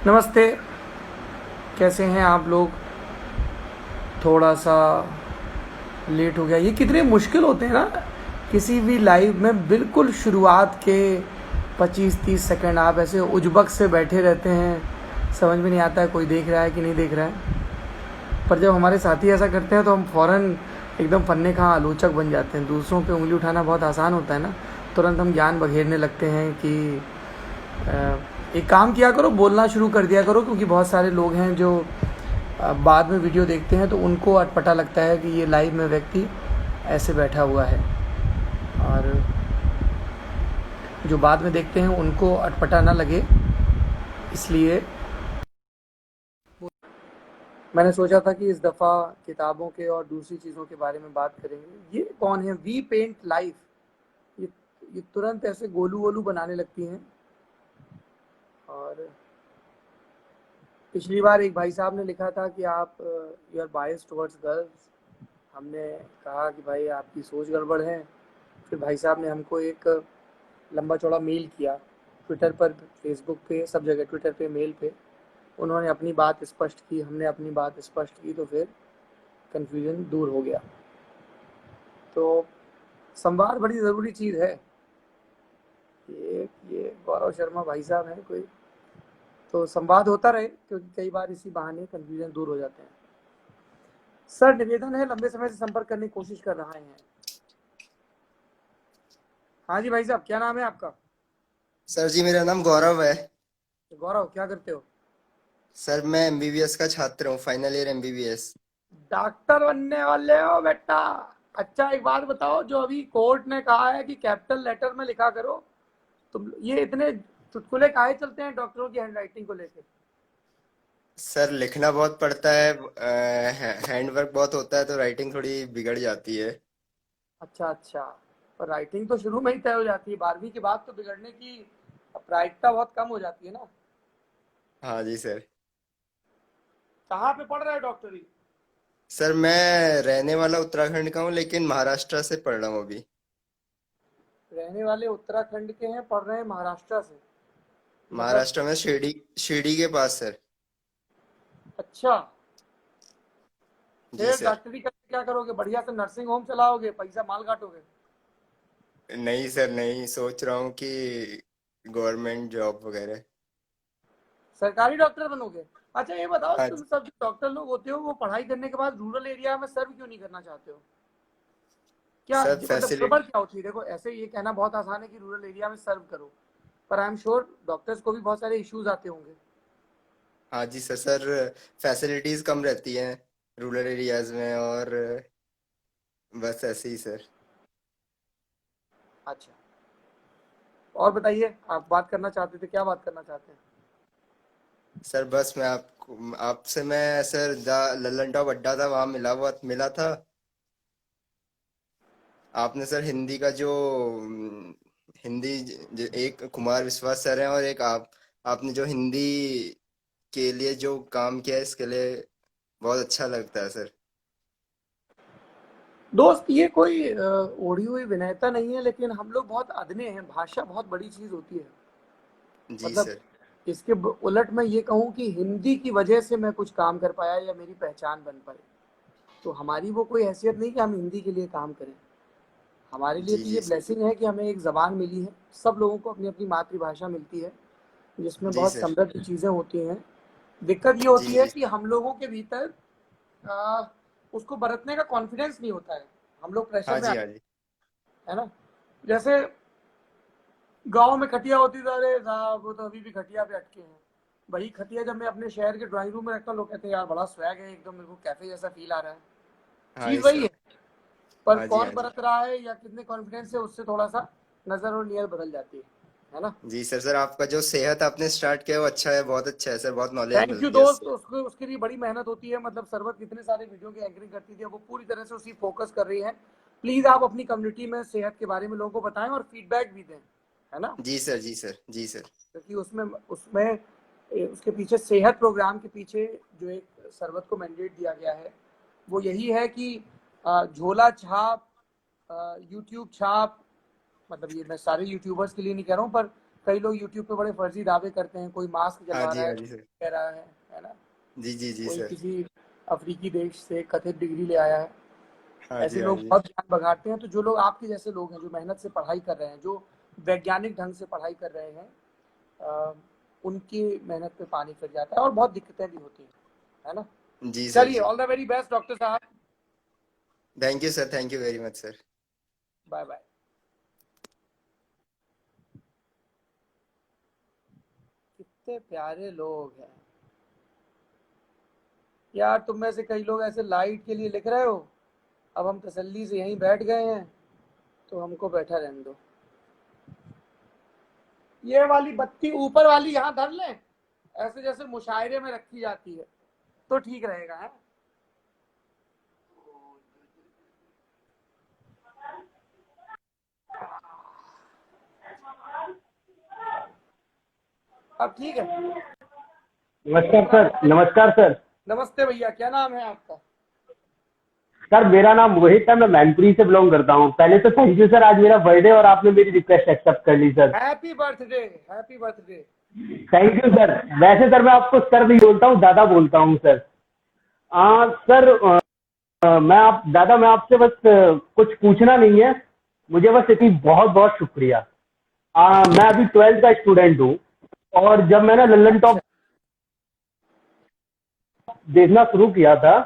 नमस्ते। कैसे हैं आप लोग? थोड़ा सा लेट हो गया। ये कितने मुश्किल होते हैं ना, किसी भी लाइव में बिल्कुल शुरुआत के 25-30 सेकंड आप ऐसे उजबक से बैठे रहते हैं, समझ में नहीं आता है कोई देख रहा है कि नहीं देख रहा है। पर जब हमारे साथी ऐसा करते हैं तो हम फ़ौरन एकदम फन्ने खा आलोचक बन जाते हैं। दूसरों पे उंगली उठाना बहुत आसान होता है ना, तुरंत हम ज्ञान बखेरने लगते हैं कि एक काम किया करो, बोलना शुरू कर दिया करो, क्योंकि बहुत सारे लोग हैं जो बाद में वीडियो देखते हैं तो उनको अटपटा लगता है कि ये लाइव में व्यक्ति ऐसे बैठा हुआ है, और जो बाद में देखते हैं उनको अटपटा ना लगे, इसलिए मैंने सोचा था कि इस दफ़ा किताबों के और दूसरी चीज़ों के बारे में बात करेंगे। ये कौन है? We paint life. ये ये तुरंत ऐसे गोलू वोलू बनाने लगती हैं। और पिछली बार एक भाई साहब ने लिखा था कि आप you are biased towards girls. हमने कहा कि भाई आपकी सोच गड़बड़ है। फिर भाई साहब ने हमको एक लंबा चौड़ा मेल किया, ट्विटर पर, फेसबुक पे, सब जगह, ट्विटर पे, मेल पे। उन्होंने अपनी बात स्पष्ट की, हमने अपनी बात स्पष्ट की, तो फिर कन्फ्यूजन दूर हो गया। तो संवाद बड़ी ज़रूरी चीज़ है। ये गौरव शर्मा भाई साहब हैं कोई, तो संवाद होता रहे, क्योंकि कई बार इसी बहाने कन्फ्यूजन दूर हो जाते हैं। सर, निवेदन है, लंबे समय से संपर्क करने की कोशिश कर रहे हैं। हाँ जी भाई साहब, क्या नाम है आपका? सर जी, मेरा नाम गौरव है। गौरव, क्या करते हो? सर, मैं एमबीबीएस का छात्र हूँ, फाइनल ईयर एमबीबीएस। डॉक्टर बनने वाले हो बेटा? अच्छा, एक बात बताओ, जो अभी कोर्ट ने कहा है कि कैपिटल लेटर में लिखा करो, तुम ये इतने चुटकुले काहे चलते हैं डॉक्टरों की हैंडराइटिंग को लेकर? सर, लिखना बहुत पड़ता है, हैंडवर्क बहुत होता है, तो राइटिंग थोड़ी बिगड़ जाती है। अच्छा अच्छा। पर राइटिंग तो शुरू में ही तय हो जाती है, 12वीं के बाद तो बिगड़ने की प्रायिकता बहुत कम हो जाती है ना। हाँ जी सर। कहाँ पे पढ़ रहे हो डॉक्टरी? सर, मैं रहने वाला उत्तराखंड का हूँ, लेकिन महाराष्ट्र से पढ़ रहा हूँ अभी। रहने वाले उत्तराखंड के हैं, पढ़ रहे हैं महाराष्ट्र से? मतलब महाराष्ट्र में शिरडी, शिरडी के पास सर। अच्छा। जी फिर सर। डॉक्टरी करके क्या करोगे? बढ़िया से नर्सिंग होम चलाओगे, पैसा माल काटोगे? नहीं सर, नहीं, सोच रहा हूँ कि गवर्नमेंट जॉब वगैरह। सरकारी डॉक्टर बनोगे? अच्छा ये बताओ, हाँ तुम जी। सब जो डॉक्टर लोग होते हो, वो पढ़ाई करने के बाद रूरल एरिया में सर्व क्यों नहीं करना चाहते हो? क्या सर, मतलब फैसिलिटी। गड़बड़ क्या होती है? देखो, ऐसे ये कहना बहुत आसान है कि रूरल एरिया में सर्व करो, पर आई एम श्योर डॉक्टर्स को भी बहुत सारे इश्यूज आते होंगे। हाँ जी सर। सर, फैसिलिटीज कम रहती हैं रूरल एरियाज में, और बस ऐसे ही सर। अच्छा, और बताइए, आप बात करना चाहते थे, क्या बात करना चाहते हैं? सर, बस मैं आपको आपसे मैं सर लल्लन टॉप अड्डा था, वहाँ मिला था। आपने सर हिंदी का जो हिंदी एक कुमार विश्वास सर हैं, और एक आपने जो हिंदी के लिए जो काम किया है, इसके लिए बहुत अच्छा लगता है सर। दोस्त, ये कोई ओढ़ी हुई विनयता नहीं है, लेकिन हम लोग बहुत अदने हैं। भाषा बहुत बड़ी चीज होती है। जी मतलब सर। इसके उलट मैं ये कहूँ कि हिंदी की वजह से मैं कुछ काम कर पाया या मेरी पहचान बन पाई, तो हमारी वो कोई हैसियत नहीं कि हम हिंदी के लिए काम करें। हमारे लिए जी तो ये जी सर। ब्लेसिंग है कि हमें एक ज़बान मिली है। सब लोगों को अपनी अपनी मातृभाषा मिलती है, जिसमें जी बहुत सर। समृद्ध चीज़ें होती हैं। दिक्कत ये जी होती है जी। कि हम लोगों के भीतर आ, उसको बरतने का कॉन्फिडेंस नहीं होता है। हम लोग प्रेशर हाँ में जी। हाँ जी। है ना। जैसे गांव में खटिया होती थी, अरे साहब वो तो अभी भी खटिया पे अटके हैं। वही खटिया जब मैं अपने शहर के ड्राइंग रूम में रखता हूँ, लोग कहते हैं यार बड़ा स्वैग है, एकदम मेरे को कैफे जैसा फील आ रहा है। हाँ चीज जी वही है, सर। पर हाँ जी। कौन हाँ जी। बरत रहा है या कितने कॉन्फिडेंस से, उससे थोड़ा सा नजर और नियत बदल जाती है ना। जी सर। सर, आपका जो सेहत आपने स्टार्ट किया है वो अच्छा है, बहुत अच्छा है सर, बहुत नॉलेज थैंक यू मिलती है दोस्त, उससे। उसको उसके लिए बड़ी मेहनत होती है। मतलब सरबत कितने सारे वीडियो की एंकरिंग करती थी, अब वो पूरी तरह से उसी फोकस कर रही है। प्लीज आप अपनी कम्युनिटी में सेहत के बारे में लोगों को बताएं और फीडबैक भी दें, है ना। जी सर। जी सर। जी सर। क्योंकि उसमें उसमें उसके पीछे, सेहत प्रोग्राम के पीछे जो एक सरबत को मैंडेट दिया गया है, वो यही है कि झोला छाप, यूट्यूब छाप, मतलब ये मैं सारे यूट्यूबर्स के लिए नहीं कह रहा हूँ, पर कई लोग यूट्यूब पे बड़े फर्जी दावे करते हैं, कोई मास्क हाँ जलवा जी, रहा है, हाँ जी सर। कह रहा है ना, जी जी जी कोई सर। किसी अफ्रीकी देश से कथित डिग्री ले आया है। हाँ जी, ऐसे हाँ लोग जी। बहुत ज्ञान बघाड़ते हैं। तो जो लोग आपके जैसे लोग हैं, जो मेहनत से पढ़ाई कर रहे हैं, जो वैज्ञानिक ढंग से पढ़ाई कर रहे हैं, अ, उनकी मेहनत पे पानी फिर जाता है और बहुत दिक्कतें भी होती हैं, है ना। जी सर चलिए, जी। All the very best doctor साहब। Thank you sir, thank you very much sir. Bye bye. कितने प्यारे लोग हैं यार। तुम में से कई लोग ऐसे लाइट के लिए लिख रहे हो, अब हम तसल्ली से यहीं बैठ गए हैं, तो हमको बैठा रहने दो। ये वाली बत्ती ऊपर वाली यहाँ धर लें, ऐसे जैसे मुशायरे में रखी जाती है, तो ठीक रहेगा है। अब ठीक है। नमस्कार सर। नमस्कार सर। नमस्ते भैया, क्या नाम है आपका? सर मेरा नाम मोहित है, मैं मैनपुरी से बिलोंग करता हूँ। पहले तो थैंक यू सर, आज मेरा बर्थडे और आपने मेरी रिक्वेस्ट एक्सेप्ट कर ली sir. Happy birthday, happy birthday. Thank you sir. वैसे सर मैं आपको सर नहीं बोलता हूँ, दादा बोलता हूँ सर। सर मैं आपसे बस कुछ पूछना नहीं है मुझे, बस इतनी बहुत बहुत शुक्रिया। मैं अभी 12th का स्टूडेंट हूँ, और जब मैंने लल्लन अच्छा। टॉप देखना शुरू किया था,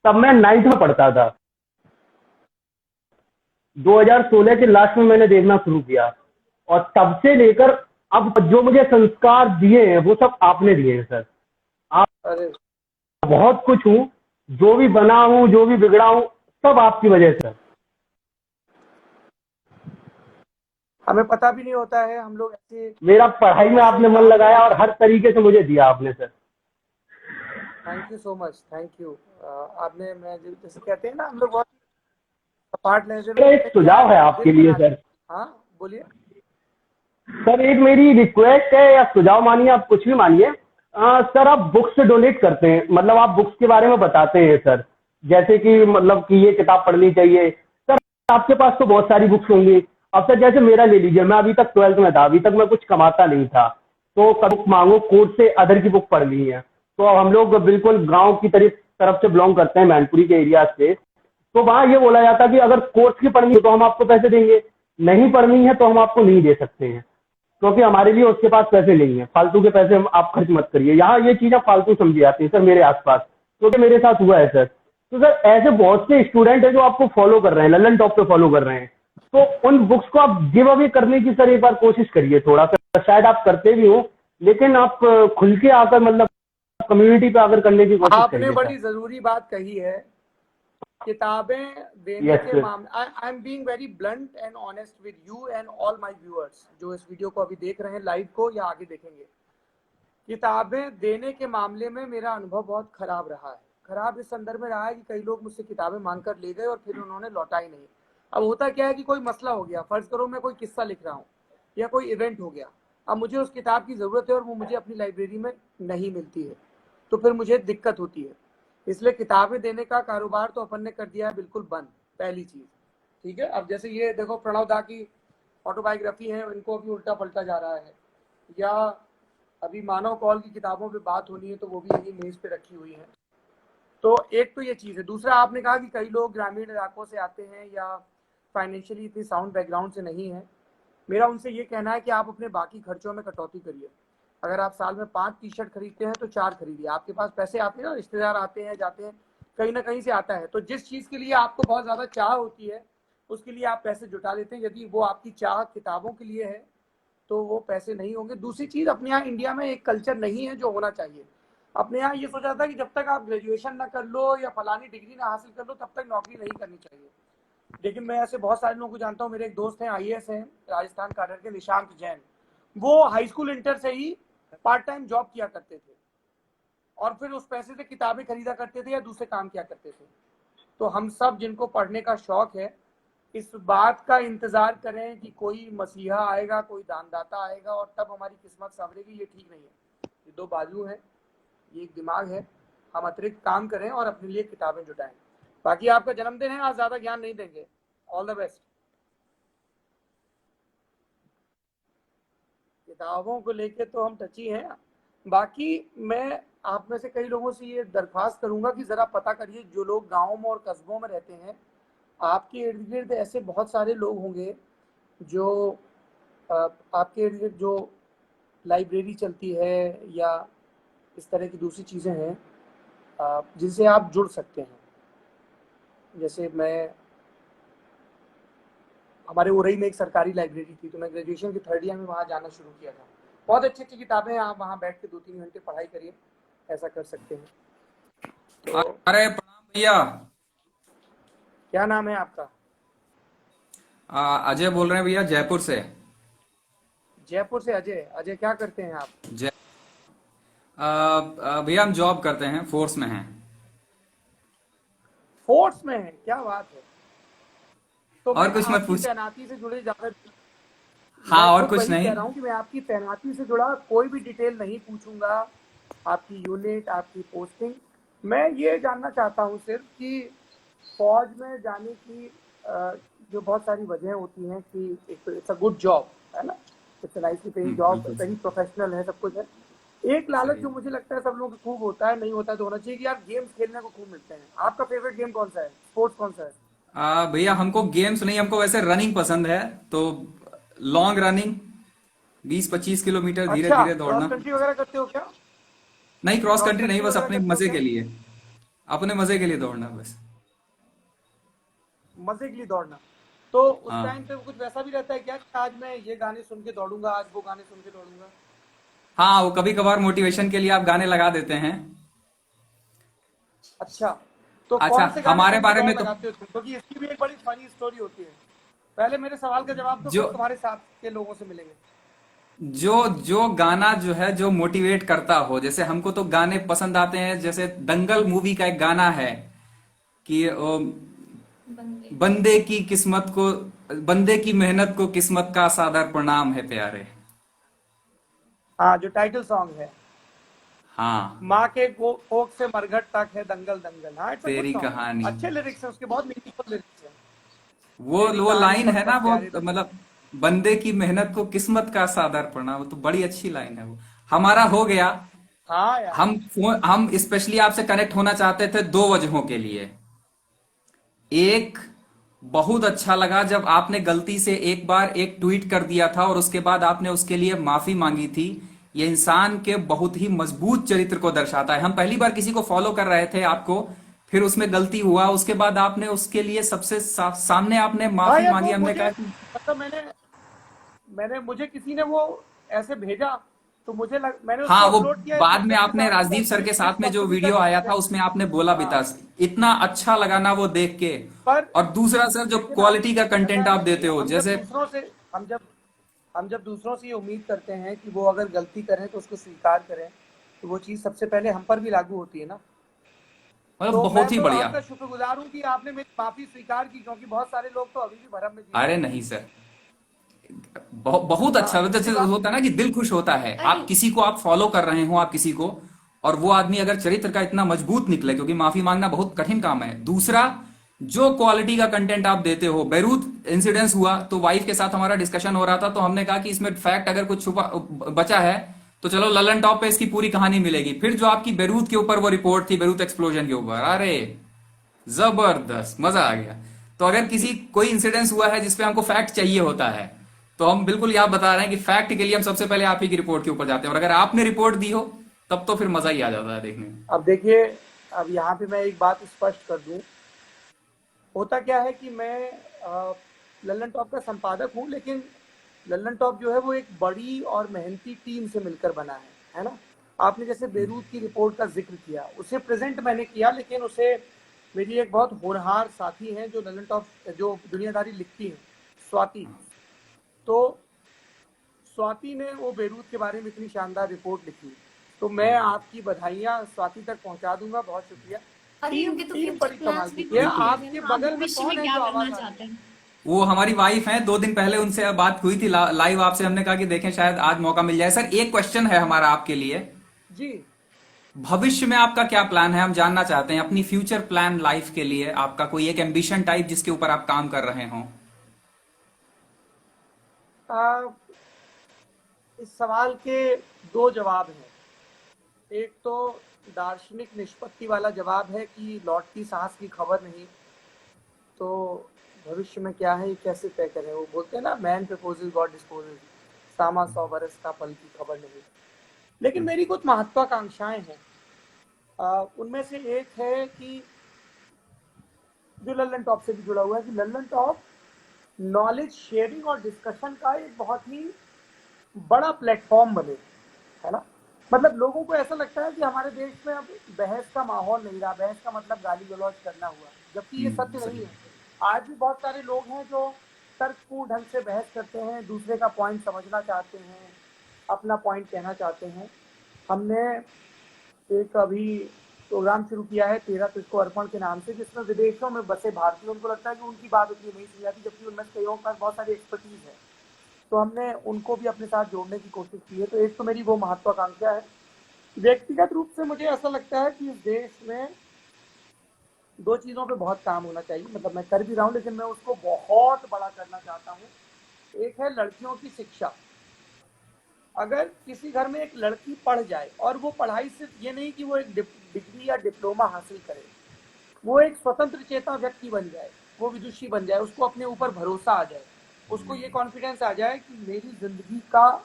तब मैं 9th में पढ़ता था। 2016 के लास्ट में मैंने देखना शुरू किया, और तब से लेकर अब जो मुझे संस्कार दिए हैं वो सब आपने दिए हैं सर। आप अरे बहुत कुछ हूँ, जो भी बना हूँ, जो भी बिगड़ा हूँ, सब आपकी वजह से। हमें पता भी नहीं होता है, हम लोग ऐसे मेरा पढ़ाई में लोगों से आपने मन काम लगाया करते और हैं। हर तरीके से मुझे दिया आपने sir. Thank you so much, thank you. आपने, मैं जैसे कहते हैं ना, हम लोग बहुत सपाट लहजे में मेरा कहते एक हैं, सुझाव प्यार है से आपके दिल लिए बना सर। दिया। हाँ, बोलिए। सर एक मेरी रिक्वेस्ट है, या सुझाव मानिए, आप कुछ भी मानिए। सर आप बुक्स डोनेट करते हैं, मतलब आप बुक्स के बारे में बताते हैं सर, जैसे कि मतलब कि ये किताब पढ़नी चाहिए। सर आपके पास तो बहुत सारी बुक्स होंगी। अब सर जैसे मेरा ले लीजिए, मैं अभी तक 12th में था, अभी तक मैं कुछ कमाता नहीं था, तो बुक मांगो, कोर्ट से अदर की बुक पढ़ ली है। तो अब हम लोग बिल्कुल गांव की तरफ से बिलोंग करते हैं, मैनपुरी के एरिया से। तो वहां ये बोला जाता है कि अगर कोर्स की पढ़नी है तो हम आपको पैसे देंगे, नहीं पढ़नी है तो हम आपको नहीं दे सकते हैं, क्योंकि हमारे लिए उसके पास पैसे नहीं है, फालतू के पैसे आप खर्च मत करिए। यहाँ ये चीजें फालतू समझी जाती है सर मेरे आसपास, क्योंकि मेरे साथ हुआ है सर। तो सर ऐसे बहुत से स्टूडेंट है जो आपको फॉलो कर रहे हैं, लल्लन टॉप पे फॉलो कर रहे हैं, तो उन बुक्स को आप गिव अवे करने की सर एक बार कोशिश करिए थोड़ा सा। शायद आप करते भी हो, लेकिन आप खुल के आकर मतलब कम्युनिटी पे आकर करने की कोशिश आपने करिए सर। बड़ी जरूरी बात कही है। किताबें देने यस के सर। मामले, I am being very blunt and honest with you and all my viewers, जो इस वीडियो को अभी देख रहे हैं, लाइव को या आगे देखेंगे। किताबें देने के मामले में मेरा अनुभव बहुत खराब रहा है। खराब इस संदर्भ में रहा है कि कई लोग मुझसे किताबें मांग कर ले गए और फिर उन्होंने लौटाई नहीं। अब होता क्या है कि कोई मसला हो गया, फर्ज करो मैं कोई किस्सा लिख रहा हूँ या कोई इवेंट हो गया, अब मुझे उस किताब की जरूरत है और वो मुझे अपनी लाइब्रेरी में नहीं मिलती है, तो फिर मुझे दिक्कत होती है। इसलिए किताबें देने का कारोबार तो अपन ने कर दिया है बिल्कुल बंद, पहली चीज। ठीक है। अब जैसे ये देखो, प्रणव दा की ऑटोबायोग्राफी है, इनको अभी उल्टा पलटा जा रहा है, या अभी मानव कौल की किताबों पे बात होनी है तो वो भी यही मेज पे रखी हुई है। तो एक तो ये चीज है। दूसरा, आपने कहा कि कई लोग ग्रामीण इलाकों से आते हैं या फाइनेंशियली इतनी साउंड बैकग्राउंड से नहीं है। मेरा उनसे ये कहना है कि आप अपने बाकी खर्चों में कटौती करिए। अगर आप साल में 5 टी शर्ट खरीदते हैं तो 4 खरीदिए। आपके पास पैसे आते हैं ना, रिश्तेदार आते हैं जाते हैं, कहीं ना कहीं से आता है, तो जिस चीज के लिए आपको बहुत ज्यादा चाह होती है उसके लिए आप पैसे जुटा लेते हैं। यदि वो आपकी चाह किताबों के लिए है तो वो पैसे नहीं होंगे। दूसरी चीज, अपने यहाँ इंडिया में एक कल्चर नहीं है जो होना चाहिए। अपने यहाँ ये सोचा था कि जब तक आप ग्रेजुएशन ना कर लो या फलानी डिग्री ना हासिल कर लो तब तक नौकरी नहीं करनी चाहिए। लेकिन मैं ऐसे बहुत सारे लोगों को जानता हूँ। मेरे एक दोस्त हैं, आईएएस हैं, राजस्थान कार्डर के, निशांत जैन। वो हाई स्कूल इंटर से ही पार्ट टाइम जॉब किया करते थे और फिर उस पैसे से किताबें खरीदा करते थे या दूसरे काम किया करते थे। तो हम सब जिनको पढ़ने का शौक है, इस बात का इंतजार करें कि कोई मसीहा आएगा, कोई दानदाता आएगा और तब हमारी किस्मत संवरेगी, ये ठीक नहीं है। ये दो बाजू हैं, ये एक दिमाग है। हम अतिरिक्त काम करें और अपने लिए किताबें जुटाएं। बाकी आपका जन्मदिन है, आज ज्यादा ज्ञान नहीं देंगे। All the best. किताबों को लेके तो हम टची हैं। बाकी मैं आप में से कई लोगों से ये दरख्वास्त करूंगा कि ज़रा पता करिए, जो लोग गाँव में और कस्बों में रहते हैं, आपके इर्द गिर्द ऐसे बहुत सारे लोग होंगे जो आपके इर्द गिर्द जो लाइब्रेरी चलती है या इस तरह की दूसरी चीज़ें हैं जिनसे आप जुड़ सकते हैं। जैसे मैं हमारे उरई में एक सरकारी लाइब्रेरी थी, तो मैं ग्रेजुएशन के 3rd ईयर में वहाँ जाना शुरू किया था। बहुत अच्छी अच्छी किताबें हैं, आप वहाँ बैठ के 2-3 घंटे पढ़ाई करिए, ऐसा कर सकते हैं। तो अरे प्रणाम भैया। क्या नाम है आपका? अजय बोल रहे हैं भैया, जयपुर से। जयपुर से अजय। अजय क्या करते हैं आप? जय भैया हम जॉब करते हैं, फोर्स में हैं। फोर्स में है, क्या बात है। तो और मैं कुछ मत आपकी पूछ। तैनाती से जुड़े ज्यादा, हाँ, मैं और खुद कुछ वही नहीं। कह रहा हूँ कि मैं आपकी तैनाती से जुड़ा कोई भी डिटेल नहीं पूछूंगा, आपकी यूनिट, आपकी पोस्टिंग। मैं ये जानना चाहता हूँ सिर्फ कि फौज में जाने की जो बहुत सारी वजह होती हैं कि एक तो इट्स अ गुड जॉब, है ना, it's a nicely paying job, बिल्कुल वेरी प्रोफेशनल है, सब कुछ है। एक लालच सही। जो मुझे लगता है सब लोगों को खूब होता है, नहीं होता तो होना चाहिए, कि यार गेम्स खेलने को खूब मिलते हैं। आपका फेवरेट गेम कौन सा है, स्पोर्ट्स कौन सा है? भैया हमको गेम्स नहीं, हमको वैसे रनिंग पसंद है। तो लॉन्ग रनिंग, 20-25 किलोमीटर धीरे अच्छा, धीरे क्रॉस दौड़ना। कंट्री वगैरह करते हो क्या? नहीं, क्रॉस क्रॉस कंट्री नहीं, कंट्री बस वगैरह अपने करते हो मजे क्या? के लिए। अपने मजे के लिए दौड़ना बस। मजे के लिए दौड़ना। तो उस टाइम हाँ पे कुछ वैसा भी रहता है क्या कि आज मैं ये गाने सुन के दौड़ूंगा, आज वो गाने सुन के दौड़ूंगा? हाँ, वो कभी कभार मोटिवेशन के लिए आप गाने लगा देते हैं। अच्छा, तो अच्छा, कौन से गाने हमारे सुन के बारे दौड़ में तो लगाते हो तुम? क्योंकि इसकी भी एक बड़ी फनी स्टोरी होती है। पहले मेरे सवाल का जवाब दो, जो फिर तुम्हारे साथ के लोगों से मिलेंगे। जो जो गाना जो है जो मोटिवेट करता हो, जैसे हमको तो गाने पसंद आते हैं। जैसे दंगल मूवी का एक गाना है कि बंदे की किस्मत को, बंदे की मेहनत को किस्मत का सादर प्रणाम है प्यारे। हाँ, जो टाइटल सॉन्ग है, हाँ, माँ के कोख से मरघट तक है दंगल दंगल। हाँ, इट्स अ गुड तेरी सॉन्ग, कहानी। अच्छे लिरिक्स हैं उसके, बहुत मीनिंगफुल लिरिक्स हैं। तेरी वो कहानी लाइन पल है पल ना, वो प्यारे दंगल। मतलब बंदे की मेहनत को किस्मत का सादर प्रणाम, वो तो बड़ी अच्छी लाइन है वो। हमारा हो गया। हाँ यार। हम स्पेशली आपसे कनेक्ट होना चाहते थे 2 वजहों के लिए। एक, बहुत अच्छा लगा जब आपने गलती से एक बार एक ट्वीट कर दिया था और उसके बाद आपने उसके लिए माफी मांगी थी। ये इंसान के बहुत ही मजबूत चरित्र को दर्शाता है। हम पहली बार किसी को फॉलो कर रहे थे आपको, फिर उसमें गलती हुआ, उसके बाद आपने उसके लिए सबसे सामने आपने हाँ माफी यार, मांगी। वो हमने मुझे कहा कि मतलब मैंने मैंने मुझे किसी ने वो ऐसे भेजा, तो मैंने उसको हाँ, वो अपलोड किया इस बाद में मकसद के आपने साथ कि राजदीप बस सर के जिस साथ में जो कंपनी वीडियो तक आया था मुझे, उसमें आपने बोला भी था। हाँ, इतना अच्छा लगा ना वो देख के। पर और दूसरा सर, जो लेकिन अब क्वालिटी का ऐसा कंटेंट है आप ना कि देते हो, जैसे हम जब दूसरों से ये उम्मीद करते हैं कि वो अगर गलती करें तो उसको स्वीकार करें, तो वो चीज़ सबसे पहले हम पर भी लागू होती है ना। मतलब तो मैं बहुत ही तो बढ़िया। आपका शुक्रगुजार हूँ कि आपने मेरी माफी स्वीकार की, क्योंकि बहुत सारे लोग तो अभी भी भरम में जी रहे अरे हैं। नहीं सर, बहुत अच्छा। हाँ, जैसे दूसरी बात, होता है ना कि दिल खुश होता है, आप किसी को आप फॉलो कर रहे हो, आप किसी को, और वो आदमी अगर चरित्र का इतना मजबूत निकले, क्योंकि माफी मांगना बहुत कठिन काम है। दूसरा, जो क्वालिटी का कंटेंट आप देते हो। बैरूत इंसिडेंस हुआ तो वाइफ के साथ हमारा डिस्कशन हो रहा था, तो हमने कहा कि इसमें फैक्ट अगर कुछ छुपा बचा है तो चलो ललन टॉप पे इसकी पूरी कहानी मिलेगी। फिर जो आपकी बैरूत के ऊपर वो रिपोर्ट थी, बैरूत एक्सप्लोजन के ऊपर, अरे जबरदस्त, मजा आ गया। तो अगर किसी कोई इंसिडेंस हुआ है जिसपे हमको फैक्ट चाहिए होता है, तो हम बिल्कुल यहां बता रहे हैं कि फैक्ट के लिए हम सबसे पहले आप ही की रिपोर्ट के ऊपर जाते हैं, और अगर आपने रिपोर्ट दी हो तब तो फिर मजा ही आ जाता है देखने में। अब देखिए, अब यहाँ पे मैं एक बात स्पष्ट कर दूं। होता क्या है कि मैं लल्लन टॉप का संपादक हूँ, लेकिन लल्लन टॉप जो है वो एक बड़ी और मेहनती टीम से मिलकर बना है ना। आपने जैसे बेरूत की रिपोर्ट का जिक्र किया, उसे प्रेजेंट मैंने किया, लेकिन उसे मेरी एक बहुत होनहार साथी हैं जो लल्लन टॉप, जो दुनियादारी लिखती हैं, स्वाति। तो स्वाति ने वो बेरूत के बारे में इतनी शानदार रिपोर्ट लिखी, तो मैं आपकी बधाइयाँ स्वाति तक पहुंचा दूंगा। बहुत शुक्रिया। अरे टीम उनके तो टीम फ्यूचर बड़ी कमाल प्लान्स भी की है। बहुत बिल्कुल। क्लियर है आपके ना, आप बगल में भविष्य कौन में है क्या जो करना आवाज आ रही चाहते है? हैं? वो हमारी वाइफ हैं, 2 दिन पहले उनसे बात हुई थी लाइव आपसे। हमने कहा कि देखें शायद आज मौका मिल जाए। सर, एक क्वेश्चन है हमारा आपके लिए। जी। भविष्य में आपका क्या प्लान है, हम जानना चाहते हैं अपनी फ्यूचर प्लान लाइफ के लिए। आपका कोई एक एम्बिशन टाइप जिसके ऊपर आप काम कर रहे हो? आ, इस सवाल के दो जवाब हैं। एक तो दार्शनिक निष्पत्ति वाला जवाब है कि लौटती सांस की खबर नहीं, तो भविष्य में क्या है ये कैसे तय करें। वो बोलते हैं ना, मैन प्रपोजेस गॉड डिस्पोजेस, सामा 100 बरस का फल की खबर नहीं। लेकिन मेरी कुछ महत्वाकांक्षाएं हैं। उनमें से एक है कि जो लल्लन टॉप से भी जुड़ा हुआ है, कि लल्लन टॉप नॉलेज शेयरिंग और डिस्कशन का एक बहुत ही बड़ा प्लेटफॉर्म बने, है ना। मतलब लोगों को ऐसा लगता है कि हमारे देश में अब बहस का माहौल नहीं रहा, बहस का मतलब गाली गलौज करना हुआ, जबकि ये सत्य नहीं सही। है। आज भी बहुत सारे लोग हैं जो तर्कपूर्ण ढंग से बहस करते हैं, दूसरे का पॉइंट समझना चाहते हैं, अपना पॉइंट कहना चाहते हैं। हमने एक अभी प्रोग्राम शुरू किया है 13 तुझको अर्पण के नाम से, जिसमें विदेशों में बसे भारतीय, उनको लगता है कि उनकी बात उतनी नहीं सुनी जाती, जबकि उनमें कईयों के पास बहुत सारी एक्सपर्टीज है। तो हमने उनको भी अपने साथ जोड़ने की कोशिश की है। तो एक तो मेरी वो महत्वाकांक्षा है। व्यक्तिगत रूप से मुझे ऐसा लगता है कि इस देश में दो चीज़ों पे बहुत काम होना चाहिए। मतलब मैं कर भी रहा हूँ, लेकिन मैं उसको बहुत बड़ा करना चाहता हूँ। एक है लड़कियों की शिक्षा। अगर किसी घर में एक लड़की पढ़ जाए, और वो पढ़ाई सिर्फ ये नहीं कि वो एक डिग्री या डिप्लोमा हासिल करे, वो एक स्वतंत्र चेता व्यक्ति बन जाए, वो विदुषी बन जाए, उसको अपने ऊपर भरोसा आ जाए, उसको ये कॉन्फिडेंस आ जाए कि मेरी जिंदगी का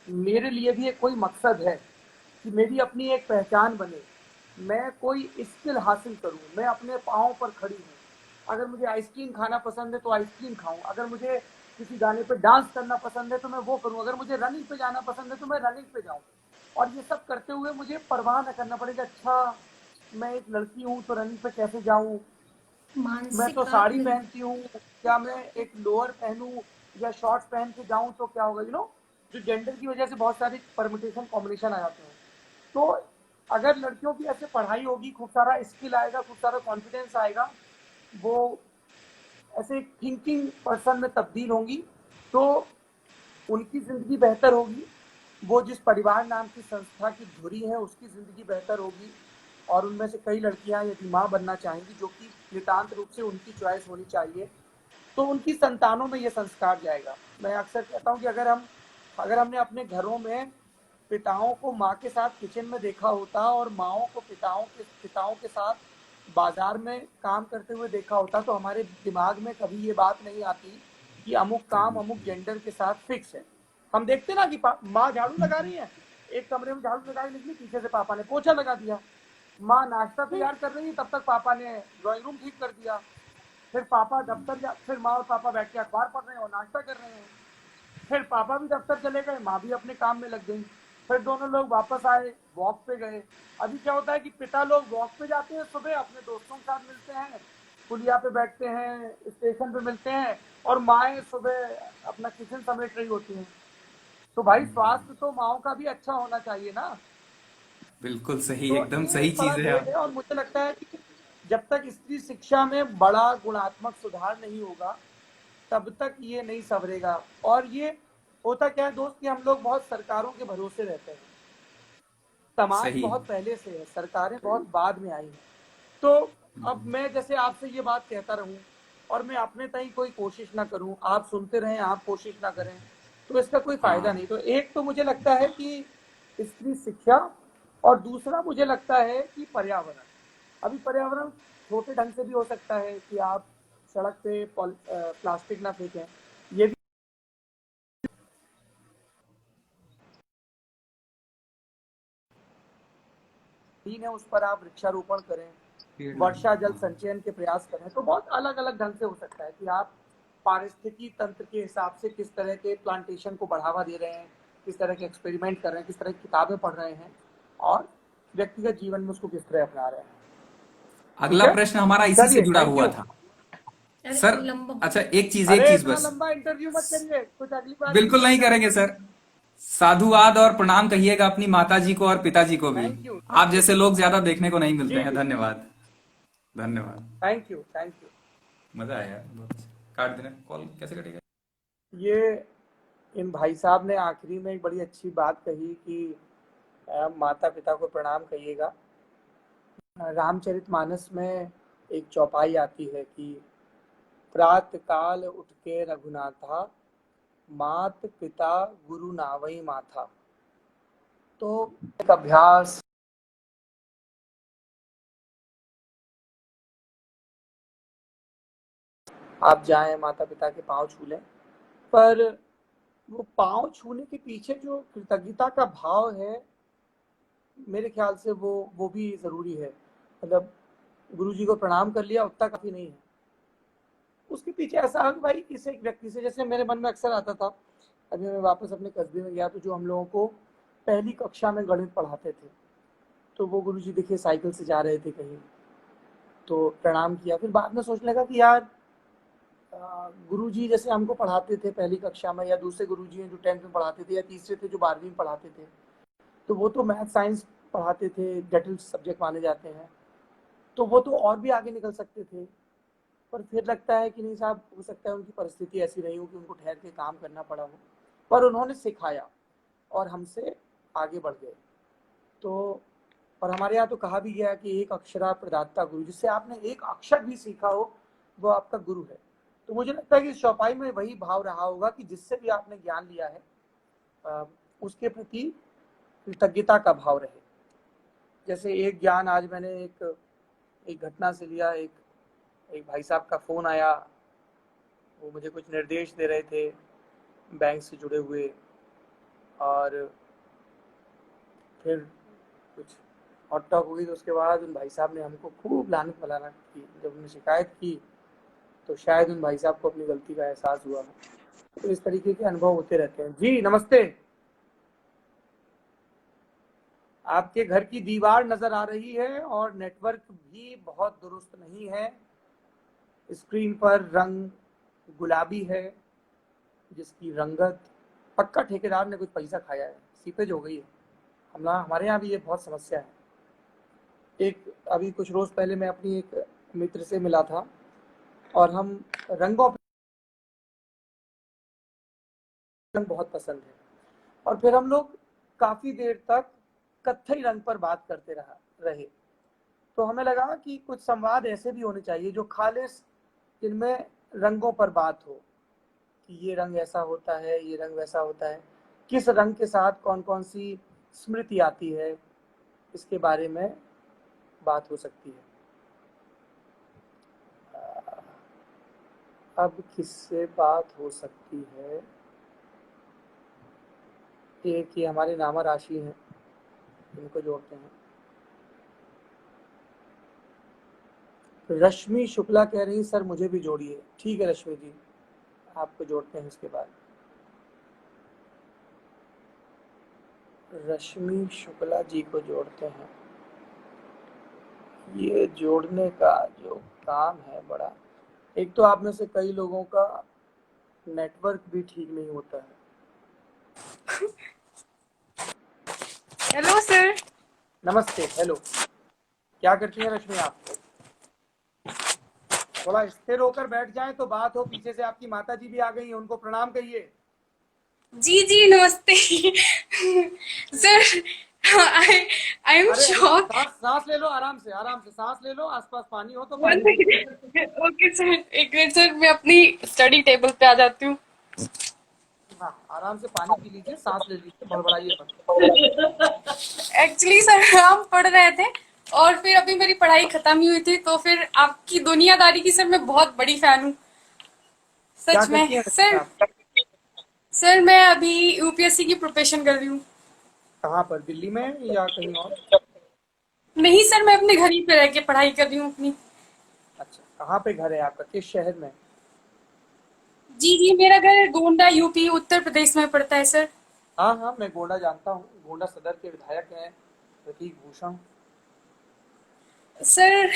मेरे लिए भी एक कोई मकसद है, कि मेरी अपनी एक पहचान बने, मैं कोई स्किल हासिल करूं, मैं अपने पाँव पर खड़ी हूँ। अगर मुझे आइसक्रीम खाना पसंद है तो आइसक्रीम खाऊं, अगर मुझे किसी गाने पे डांस करना पसंद है तो मैं वो करूं, अगर मुझे रनिंग पे जाना पसंद है तो मैं रनिंग पे जाऊं। और ये सब करते हुए मुझे परवाह न करना पड़ेगा, अच्छा मैं एक लड़की हूँ तो रनिंग पे कैसे जाऊं, मैं तो मानसिक साड़ी आत्म पहनती हूँ, क्या मैं एक लोअर पहनूं या शॉर्ट्स पहन के जाऊं तो क्या होगा, जो जेंडर की वजह से बहुत सारी परमिटेशन कॉम्बिनेशन आ जाते हैं। तो अगर लड़कियों की ऐसे पढ़ाई होगी, खूब सारा स्किल आएगा, खूब सारा कॉन्फिडेंस आएगा, वो ऐसे थिंकिंग पर्सन में तब्दील होंगी, तो उनकी जिंदगी बेहतर होगी। वो जिस परिवार नाम की संस्था की धुरी है उसकी जिंदगी बेहतर होगी। और उनमें से कई लड़कियां यदि माँ बनना चाहेंगी, जो कि नितांत रूप से उनकी चॉइस होनी चाहिए, तो उनकी संतानों में ये संस्कार जाएगा। मैं अक्सर कहता हूँ कि अगर हमने अपने घरों में पिताओं को माँ के साथ किचन में देखा होता, और माँओं को पिताओं के साथ बाजार में काम करते हुए देखा होता, तो हमारे दिमाग में कभी ये बात नहीं आती कि अमुक काम अमुक जेंडर के साथ फिक्स है। हम देखते ना कि माँ झाड़ू लगा रही है, एक कमरे में झाड़ू लगाई, निकली, पीछे से पापा ने पोछा लगा दिया। माँ नाश्ता तैयार कर रही है, तब तक पापा ने ड्राइंग रूम ठीक कर दिया। फिर माँ और पापा बैठ के अखबार पढ़ रहे हैं और नाश्ता कर रहे हैं। फिर पापा भी दफ्तर चले गए, माँ भी अपने काम में लग गई। फिर दोनों लोग वापस आए, वॉक पे गए। अभी क्या होता है कि पिता लोग वॉक पे जाते हैं, सुबह अपने दोस्तों के साथ मिलते हैं, पुलिया पे बैठते हैं, स्टेशन पे मिलते हैं, और माएँ सुबह अपना किचन समेट रही होती हैं। तो भाई स्वास्थ्य तो माओ का भी अच्छा होना चाहिए ना। बिल्कुल सही, तो एकदम ये सही एक बड़ा चीज है भेद आप। है, और मुझे लगता है कि जब तक स्त्री शिक्षा में बड़ा गुणात्मक सुधार नहीं होगा, तब तक ये नहीं संवरेगा। और ये होता क्या है दोस्त, कि हम लोग बहुत सरकारों के भरोसे रहते हैं। समाज सही। बहुत पहले से है, सरकारें बहुत बाद में आई हैं। तो अब मैं जैसे आपसे ये बात कहता रहूं, और मैं अपने तय कोई कोशिश ना करूं, आप सुनते रहें, आप कोशिश ना करें, तो इसका कोई फायदा हाँ। नहीं। तो एक तो मुझे लगता है कि स्त्री शिक्षा, और दूसरा मुझे लगता है कि पर्यावरण। अभी पर्यावरण छोटे ढंग से भी हो सकता है कि आप सड़क पे प्लास्टिक ना फेंकें, ये भी है, उस पर आप वृक्षारोपण करें, पेड़ वर्षा लगाना, जल हाँ। संचयन के प्रयास करें। तो बहुत अलग अलग ढंग से हो सकता है कि आप पारिस्थितिकी तंत्र के हिसाब से किस तरह के प्लांटेशन को बढ़ावा दे रहे हैं, किस तरह के एक्सपेरिमेंट कर रहे हैं, किस तरह की किताबें पढ़ रहे हैं, और व्यक्तिगत जीवन में उसको किस तरह अपना रहे हैं। ठीक अगला है, प्रश्न हमारा इसी से चलिए, जुड़ा थैंक हुआ यू। था। अरे सर, लंबा। अच्छा, एक अरे चीज इतना बस। लंबा इंटरव्यू मत करिए, कुछ अगली बार की बिल्कुल बात नहीं कर करेंगे लेते हैं। सर। साधुवाद और प्रणाम कहिएगा अपनी माता जी को और पिताजी को भी। थैंक यू, आप थैंक यू। जैसे लोग ज्यादा देखने को नहीं मिलते जी हैं। जी, धन्यवाद। धन्यवाद। Thank you, thank you. मजा आया बहुत अच्छा। काट देना, कॉल कैसे कटेगा? ये इन भाई साहब ने आखिरी में एक बड़ी अच्छी बात कही कि माता पिता को प्रणाम कहिएगा। रामचरितमानस में एक चौपाई आती है कि प्रात काल उठ के रघुनाथा, मात पिता गुरु नावई माथा। तो एक अभ्यास आप जाएं माता पिता के पांव छू लें, पर वो पांव छूने के पीछे जो कृतज्ञता का भाव है, मेरे ख्याल से वो भी जरूरी है। मतलब गुरु जी को प्रणाम कर लिया उतना काफी नहीं है, उसके पीछे ऐसा भाई किसी एक व्यक्ति से, जैसे मेरे मन में अक्सर आता था, अभी मैं वापस अपने कस्बे में गया तो जो हम लोगों को पहली कक्षा में गणित पढ़ाते थे, तो वो गुरु जी देखिए साइकिल से जा रहे थे कहीं, तो प्रणाम किया। फिर बाद में सोचने लगा कि यार गुरु जी जैसे हमको पढ़ाते थे पहली कक्षा में, या दूसरे गुरु जी हैं जो 10th में पढ़ाते थे, या तीसरे थे जो 12वीं में पढ़ाते थे, तो वो तो मैथ साइंस पढ़ाते थे, जटिल सब्जेक्ट माने जाते हैं, तो वो तो और भी आगे निकल सकते थे। पर फिर लगता है कि नहीं साहब, हो सकता है उनकी परिस्थिति ऐसी रही हो कि उनको ठहर के काम करना पड़ा हो, पर उन्होंने सिखाया और हमसे आगे बढ़ गए। तो और हमारे यहाँ तो कहा भी गया कि एक अक्षरा प्रदाता गुरु, जिससे आपने एक अक्षर भी सीखा हो वो आपका गुरु है। तो मुझे लगता है कि इस चौपाई में वही भाव रहा होगा कि जिससे भी आपने ज्ञान लिया है उसके प्रति कृतज्ञता का भाव रहे। जैसे एक ज्ञान आज मैंने एक घटना से लिया। एक भाई साहब का फोन आया, वो मुझे कुछ निर्देश दे रहे थे बैंक से जुड़े हुए, और फिर कुछ हॉट टॉक हुई। तो उसके बाद उन भाई साहब ने हमको खूब लानत मलाना की। जब उन्होंने शिकायत की तो शायद उन भाई साहब को अपनी गलती का एहसास हुआ। तो इस तरीके के अनुभव होते रहते हैं। जी नमस्ते। आपके घर की दीवार नजर आ रही है और नेटवर्क भी बहुत दुरुस्त नहीं है। स्क्रीन पर रंग गुलाबी है, जिसकी रंगत पक्का ठेकेदार ने कुछ पैसा खाया है, सीपेज हो गई है। हमारे यहाँ भी ये बहुत समस्या है। एक अभी कुछ रोज पहले मैं अपनी एक मित्र से मिला था और हम रंगों बहुत पसंद है, और फिर हम लोग काफी देर तक कत्थई रंग पर बात करते रहे। तो हमें लगा कि कुछ संवाद ऐसे भी होने चाहिए जो खालिस, जिनमें रंगों पर बात हो कि ये रंग ऐसा होता है, ये रंग वैसा होता है, किस रंग के साथ कौन कौन सी स्मृति आती है, इसके बारे में बात हो सकती है। अब किससे बात हो सकती है? एक ये हमारे नामा राशि हैं, इनको जोड़ते हैं। रश्मि शुक्ला कह रही सर मुझे भी जोड़िए। ठीक है रश्मि जी, आपको जोड़ते हैं। इसके बाद रश्मि शुक्ला जी को जोड़ते हैं। ये जोड़ने का जो काम है बड़ा, एक तो आप में से कई लोगों का नेटवर्क भी ठीक नहीं होता है। Hello sir. नमस्ते। हेलो, क्या करती हैं रश्मि आप? थोड़ा स्थिर होकर बैठ जाएं तो बात हो। पीछे से आपकी माता जी भी आ गई हैं, उनको प्रणाम कहिए। जी जी नमस्ते सर। I am shock. सांस ले लो, आराम से सांस ले लो। आसपास पानी हो तो पानी। ओके सर, एक मिनट सर, मैं अपनी स्टडी टेबल पे आ जाती हूँ। हाँ, आराम से पानी पी लीजिए, सांस ले लीजिए, बड़बड़ाइए मत। एक्चुअली सर हम पढ़ रहे थे और फिर अभी मेरी पढ़ाई खत्म ही हुई थी, तो फिर आपकी दुनियादारी की सर मैं बहुत बड़ी फैन हूँ सच में सर। सर मैं अभी यूपीएससी की प्रिपरेशन कर रही हूँ। कहाँ पर, दिल्ली में या कहीं और? नहीं सर, मैं अपने घर ही पे रह के पढ़ाई कर रही हूँ अपनी। अच्छा, कहाँ पे घर है आपका, किस शहर में? जी जी, मेरा घर गोंडा यूपी उत्तर प्रदेश में पड़ता है सर। हाँ हाँ, मैं गोंडा जानता हूँ। गोंडा सदर के विधायक हैं प्रतीक भूषण। सर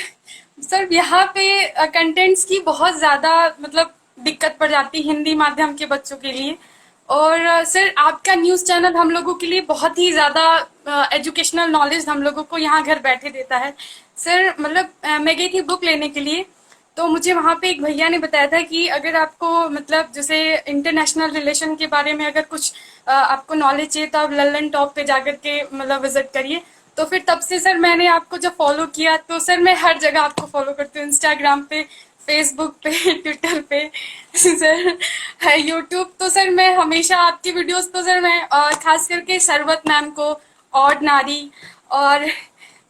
सर यहाँ पे कंटेंट्स की बहुत ज्यादा मतलब दिक्कत पड़ जाती है हिंदी माध्यम के बच्चों के लिए। और सर आपका न्यूज चैनल हम लोगों के लिए बहुत ही ज्यादा एजुकेशनल नॉलेज हम लोगों को यहाँ घर बैठे देता है सर। मतलब मैं गई थी बुक लेने के लिए, तो मुझे वहां पे एक भैया ने बताया था कि अगर आपको मतलब जैसे इंटरनेशनल रिलेशन के बारे में अगर कुछ आपको नॉलेज चाहिए तो आप लल्लन टॉप पे जाकर के मतलब विजिट करिए। तो फिर तब से सर मैंने आपको जब फॉलो किया, तो सर मैं हर जगह आपको फॉलो करती हूँ, इंस्टाग्राम पे, फेसबुक पे, ट्विटर पे सर, यूट्यूब तो सर मैं हमेशा आपकी वीडियोस तो सर मैं खास करके सरवत मैम को, और नारी, और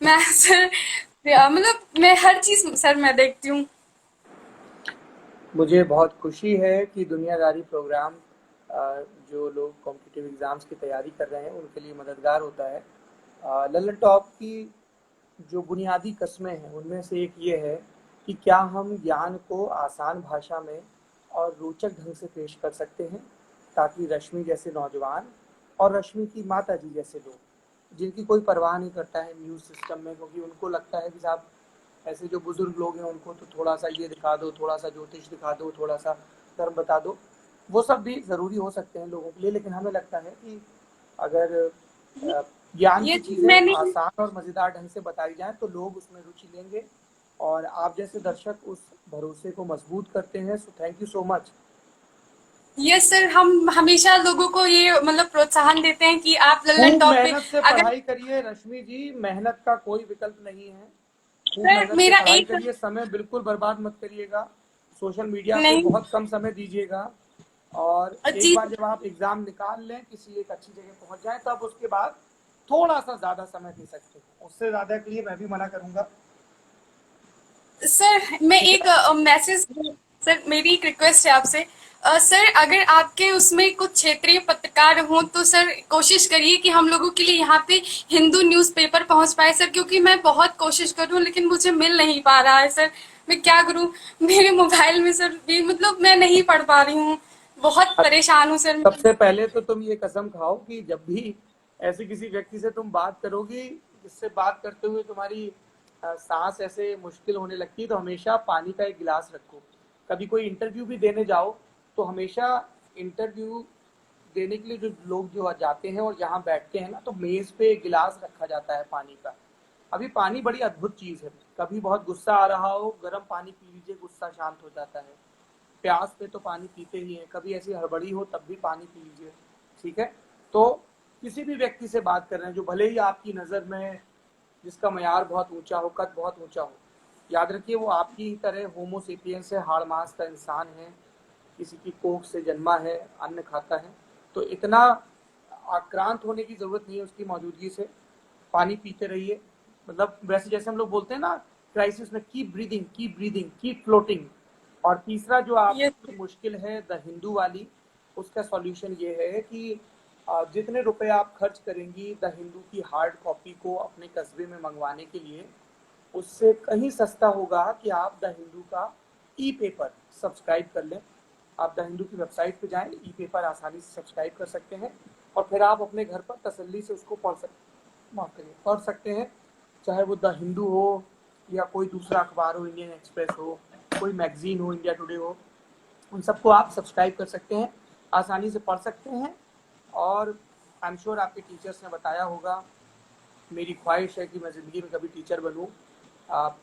मैं सर मतलब मैं हर चीज सर मैं देखती हूँ। मुझे बहुत खुशी है कि दुनियादारी प्रोग्राम जो लोग कॉम्पिटिटिव एग्ज़ाम्स की तैयारी कर रहे हैं उनके लिए मददगार होता है। लल्लन टॉप की जो बुनियादी कस्में हैं उनमें से एक ये है कि क्या हम ज्ञान को आसान भाषा में और रोचक ढंग से पेश कर सकते हैं, ताकि रश्मि जैसे नौजवान और रश्मि की माता जी जैसे लोग, जिनकी कोई परवाह नहीं करता है न्यूज़ सिस्टम में, क्योंकि उनको लगता है कि साहब ऐसे जो बुजुर्ग लोग हैं उनको तो थोड़ा सा ये दिखा दो, थोड़ा सा ज्योतिष दिखा दो, थोड़ा सा धर्म बता दो, वो सब भी ज़रूरी हो सकते हैं लोगों के लिए, लेकिन हमें लगता है कि अगर ज्ञान ये की चीज चीज़ें मैंने आसान और मज़ेदार ढंग से बताई जाएं तो लोग उसमें रुचि लेंगे, और आप जैसे दर्शक उस भरोसे को मजबूत करते हैं। So thank you so much. Yes sir, हम हमेशा लोगों को ये मतलब प्रोत्साहन देते हैं कि आप लल्लन खूब टॉप पे मेहनत से अगर पढ़ाई करिए रश्मि जी, मेहनत का कोई विकल्प नहीं है। खूब सर मेहनत से मेरा पढ़ाई एक करिए, समय बिल्कुल बर्बाद मत करिएगा, सोशल मीडिया पे नहीं बहुत कम समय दीजिएगा, और एक जी बार जब आप एग्जाम निकाल लें, किसी एक अच्छी जगह पहुंच जाएं, तब उसके बाद थोड़ा सा ज्यादा समय दे सकते हैं। उससे ज्यादा के लिए मैं भी मना करूंगा। सर मैं ठीक एक है। मैसेज, सर मेरी एक रिक्वेस्ट है आपसे, सर अगर आपके उसमें कुछ क्षेत्रीय पत्रकार हों तो सर कोशिश करिए कि हम लोगों के लिए यहाँ पे हिंदू न्यूज़पेपर पहुँच पाए सर, क्योंकि मैं बहुत कोशिश कर रही हूँ लेकिन मुझे मिल नहीं पा रहा है सर। मैं क्या करूँ, मेरे मोबाइल में सर भी मतलब मैं नहीं पढ़ पा रही हूँ, बहुत परेशान हूँ सर। सबसे पहले तो तुम ये कसम खाओ कि जब भी ऐसे किसी व्यक्ति से तुम बात करोगी जिससे बात करते हुए तुम्हारी सांस ऐसे मुश्किल होने लगती है, तो हमेशा पानी का एक गिलास रखो। कभी कोई इंटरव्यू भी देने जाओ तो हमेशा इंटरव्यू देने के लिए जो लोग जो जाते हैं और जहाँ बैठते हैं ना, तो मेज पे एक गिलास रखा जाता है पानी का। अभी पानी बड़ी अद्भुत चीज है, कभी बहुत गुस्सा आ रहा हो गर्म पानी पी लीजिए, गुस्सा शांत हो जाता है। प्यास पे तो पानी पीते ही हैं, कभी ऐसी हड़बड़ी हो तब भी पानी पी लीजिए। ठीक है। तो किसी भी व्यक्ति से बात कर रहे हैं जो भले ही आपकी नज़र में जिसका मयार बहुत ऊंचा हो, कद बहुत ऊंचा हो, याद रखिए वो आपकी ही तरह होमोसेपियंस है, हाड़ मांस का इंसान है, किसी की कोख से जन्मा है, अन्न खाता है। तो इतना आक्रांत होने की जरूरत नहीं है उसकी मौजूदगी से। पानी पीते रहिए, मतलब वैसे जैसे हम लोग बोलते हैं ना क्राइसिस में, keep breathing, keep breathing, keep floating. और तीसरा जो ये आपकी मुश्किल है द हिंदू वाली, उसका सॉल्यूशन ये है कि जितने रुपए आप खर्च करेंगी द हिंदू की हार्ड कॉपी को अपने कस्बे में मंगवाने के लिए, उससे कहीं सस्ता होगा कि आप द हिंदू का ई पेपर सब्सक्राइब कर लें। आप द हिंदू की वेबसाइट पे जाएं, ई पेपर आसानी से सब्सक्राइब कर सकते हैं, और फिर आप अपने घर पर तसल्ली से उसको पढ़ सकते हैं। चाहे वो द हिंदू हो या कोई दूसरा अखबार हो, इंडियन एक्सप्रेस हो, कोई मैगजीन हो, इंडिया टुडे हो, उन सबको आप सब्सक्राइब कर सकते हैं, आसानी से पढ़ सकते हैं। और आई एम श्योर आपके टीचर्स ने बताया होगा, मेरी ख्वाहिश है कि मैं ज़िंदगी में कभी टीचर बनूं।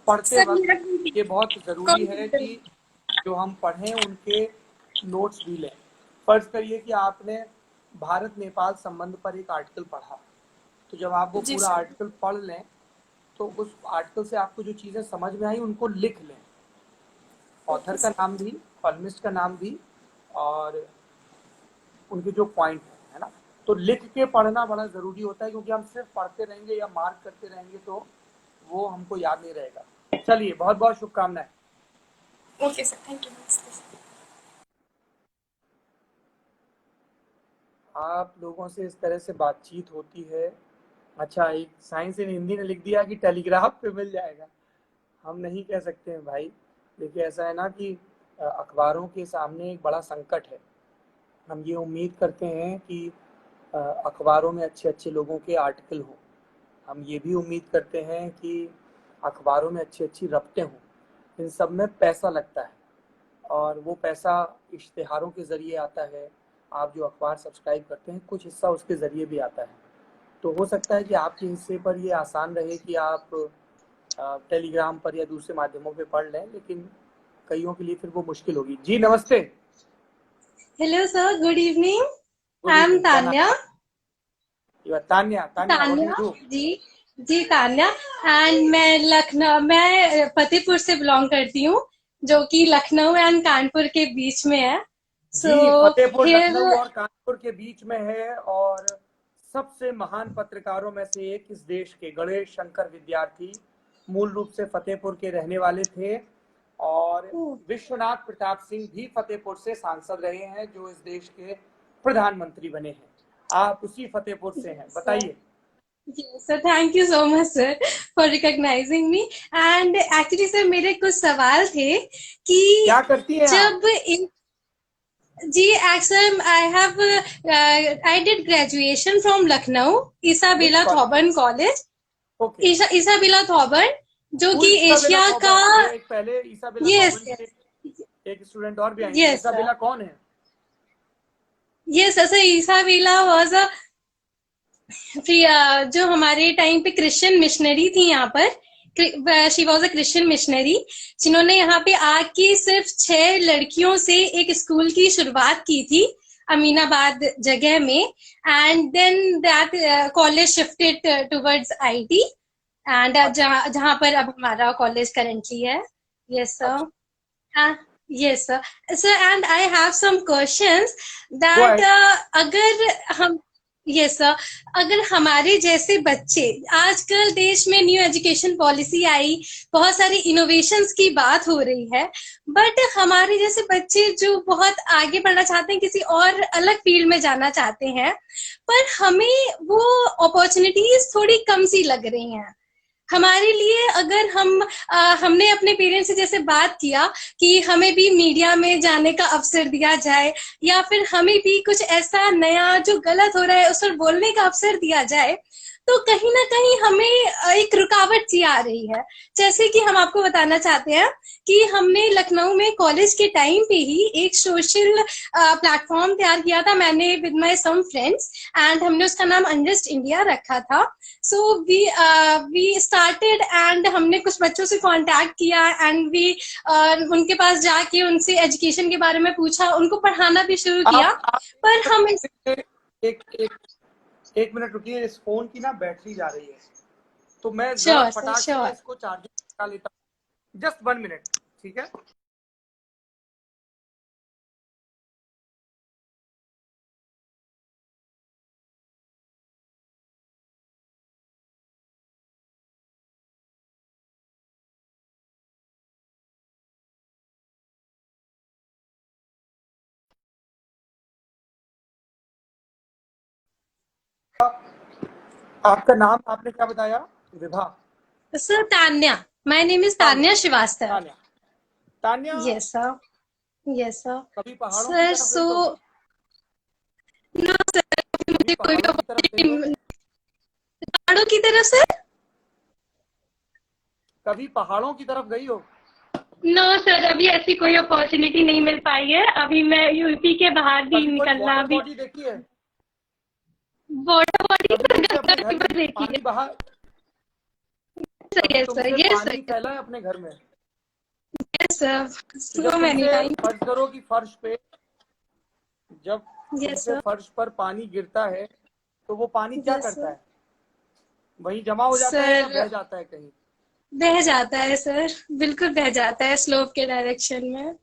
पढ़ते सर मेरा वक्त ये बहुत ज़रूरी है कि जो हम पढ़ें उनके नोट्स भी लें। फर्ज करिए कि आपने भारत नेपाल संबंध पर एक आर्टिकल पढ़ा, तो जब आप वो जी पूरा सर। आर्टिकल पढ़ लें तो उस आर्टिकल से आपको जो चीज़ें समझ में आई उनको लिख लें, ऑथर ओके का सर। नाम भी, कॉलमिस्ट का नाम भी, और उनके जो पॉइंट है ना, तो लिख के पढ़ना बड़ा ज़रूरी होता है, क्योंकि हम सिर्फ पढ़ते रहेंगे या मार्क करते रहेंगे तो वो हमको याद नहीं रहेगा। चलिए, बहुत बहुत शुभकामनाएं। Okay sir, thank you. आप लोगों से इस तरह से बातचीत होती है। अच्छा, एक साइंस इन हिंदी ने लिख दिया कि टेलीग्राफ पे मिल जाएगा। हम नहीं कह सकते हैं भाई। देखिए ऐसा है ना कि अखबारों के सामने एक बड़ा संकट है। हम ये उम्मीद करते हैं कि अखबारों में अच्छे अच्छे लोगों के आर्टिकल हों, हम ये भी उम्मीद करते हैं कि अखबारों में अच्छी अच्छी रफ्तें हों। इन सब में पैसा लगता है, और वो पैसा इश्तिहारों के ज़रिए आता है। आप जो अखबार सब्सक्राइब करते हैं कुछ हिस्सा उसके ज़रिए भी आता है। तो हो सकता है कि आपके हिस्से पर ये आसान रहे कि आप टेलीग्राम पर या दूसरे माध्यमों पे पढ़ लें, लेकिन कईयों के लिए फिर वो मुश्किल होगी। जी नमस्ते। Hello, sir. Good evening. Good I'm evening, क्या नाम? Tanya. Tanya. Tanya, what do Tanya you do? जी जी तान्या एंड मैं लखनऊ, मैं फतेहपुर से बिलोंग करती हूँ। जो कि लखनऊ एंड कानपुर के बीच में है. जी, So फतेहपुर लखनऊ here, और कानपुर के बीच में है और सबसे महान पत्रकारों में से एक इस देश के गणेश शंकर विद्यार्थी मूल रूप से फतेहपुर के रहने वाले थे और विश्वनाथ प्रताप सिंह भी फतेहपुर से सांसद रहे हैं जो इस देश के प्रधानमंत्री बने हैं. आप उसी फतेहपुर से हैं, बताइए. yes, sir, thank you so much sir for recognizing me. And actually sir, मेरे कुछ सवाल थे कि क्या करती हैं आप? जब इन जी actually I did graduation from Lucknow Isabella Which college? Thoburn College. Okay. Isabella Thoburn जो Who कि is Isabella एशिया Thoburn? का. ये एक पहले इसाबेला Yes, थॉबर्न yes. के एक स्टूडेंट और भी आएंगे. Yes, इसाबेला कौन है? यस सर, इसाबेला वाज जो हमारे टाइम पे क्रिश्चियन मिशनरी थी यहाँ पर. She was a Christian missionary जिन्होंने यहाँ पे आके सिर्फ 6 लड़कियों से एक स्कूल की शुरुआत की थी अमीनाबाद जगह में. And then that college shifted towards IT and जहाँ पर अब हमारा कॉलेज करेंटली है. Yes sir. Yes, sir. Sir, and I have some questions that अगर हम yes, sir. अगर हमारे जैसे बच्चे आजकल देश में न्यू एजुकेशन पॉलिसी आई, बहुत सारी इनोवेशंस की बात हो रही है, बट हमारे जैसे बच्चे जो बहुत आगे बढ़ना चाहते हैं, किसी और अलग फील्ड में जाना चाहते हैं, पर हमें वो अपॉर्चुनिटीज थोड़ी कम सी लग रही हैं. हमारे लिए अगर हमने अपने पेरेंट्स से जैसे बात किया कि हमें भी मीडिया में जाने का अवसर दिया जाए या फिर हमें भी कुछ ऐसा नया जो गलत हो रहा है उस पर बोलने का अवसर दिया जाए, तो कहीं ना कहीं हमें एक रुकावट सी आ रही है. जैसे कि हम आपको बताना चाहते हैं कि हमने लखनऊ में कॉलेज के टाइम पे ही एक सोशल प्लेटफॉर्म तैयार किया था मैंने with my some friends and हमने उसका नाम अनजस्ट इंडिया रखा था. सो वी स्टार्टेड एंड हमने कुछ बच्चों से कांटेक्ट किया एंड वी उनके पास जाके उनसे एजुकेशन के बारे में पूछा, उनको पढ़ाना भी शुरू किया. पर हम एक मिनट रुकिए, इस फोन की ना बैटरी जा रही है तो मैं Sure, फटाक sir, sure. से इसको चार्जिंग लगा लेता हूँ. जस्ट 1 मिनट, ठीक है. आपका नाम आपने क्या बताया? Vibha. Sir Tanya. My name is Tanya Srivastava. Tanya. Tanya, yes sir. Yes sir. कभी पहाड़ों सर की तरफ सो गई हो? नो सर, कभी मुझे कोई पहाड़ों की तरफ गई हो? पहाड़ों की तरफ सर. कभी पहाड़ों की तरफ गई हो? नो सर, अभी ऐसी कोई अपॉर्चुनिटी नहीं मिल पाई है. अभी मैं यूपी के बाहर भी कभी कोई निकलना वाटर अभी. बॉडी देखी है? वाटर बॉडी कभी तुमने गंगा अपने घर रिवर में देखी पानी है. बहा? Yes sir. तुमसे यस पानी सर. फैला है अपने घर में? Yes sir. तो सो जब मेनी तुमसे टाइम. फर्ज करो कि फर्श पे जब यस तुमसे सर. फर्श पर पानी गिरता है तो वो पानी क्या Yes, करता sir. है? वहीं जमा हो जाता है या सर बह जाता है कहीं? बह जाता है सर, बिल्कुल बह जाता है स्लोप के डायरेक्शन में.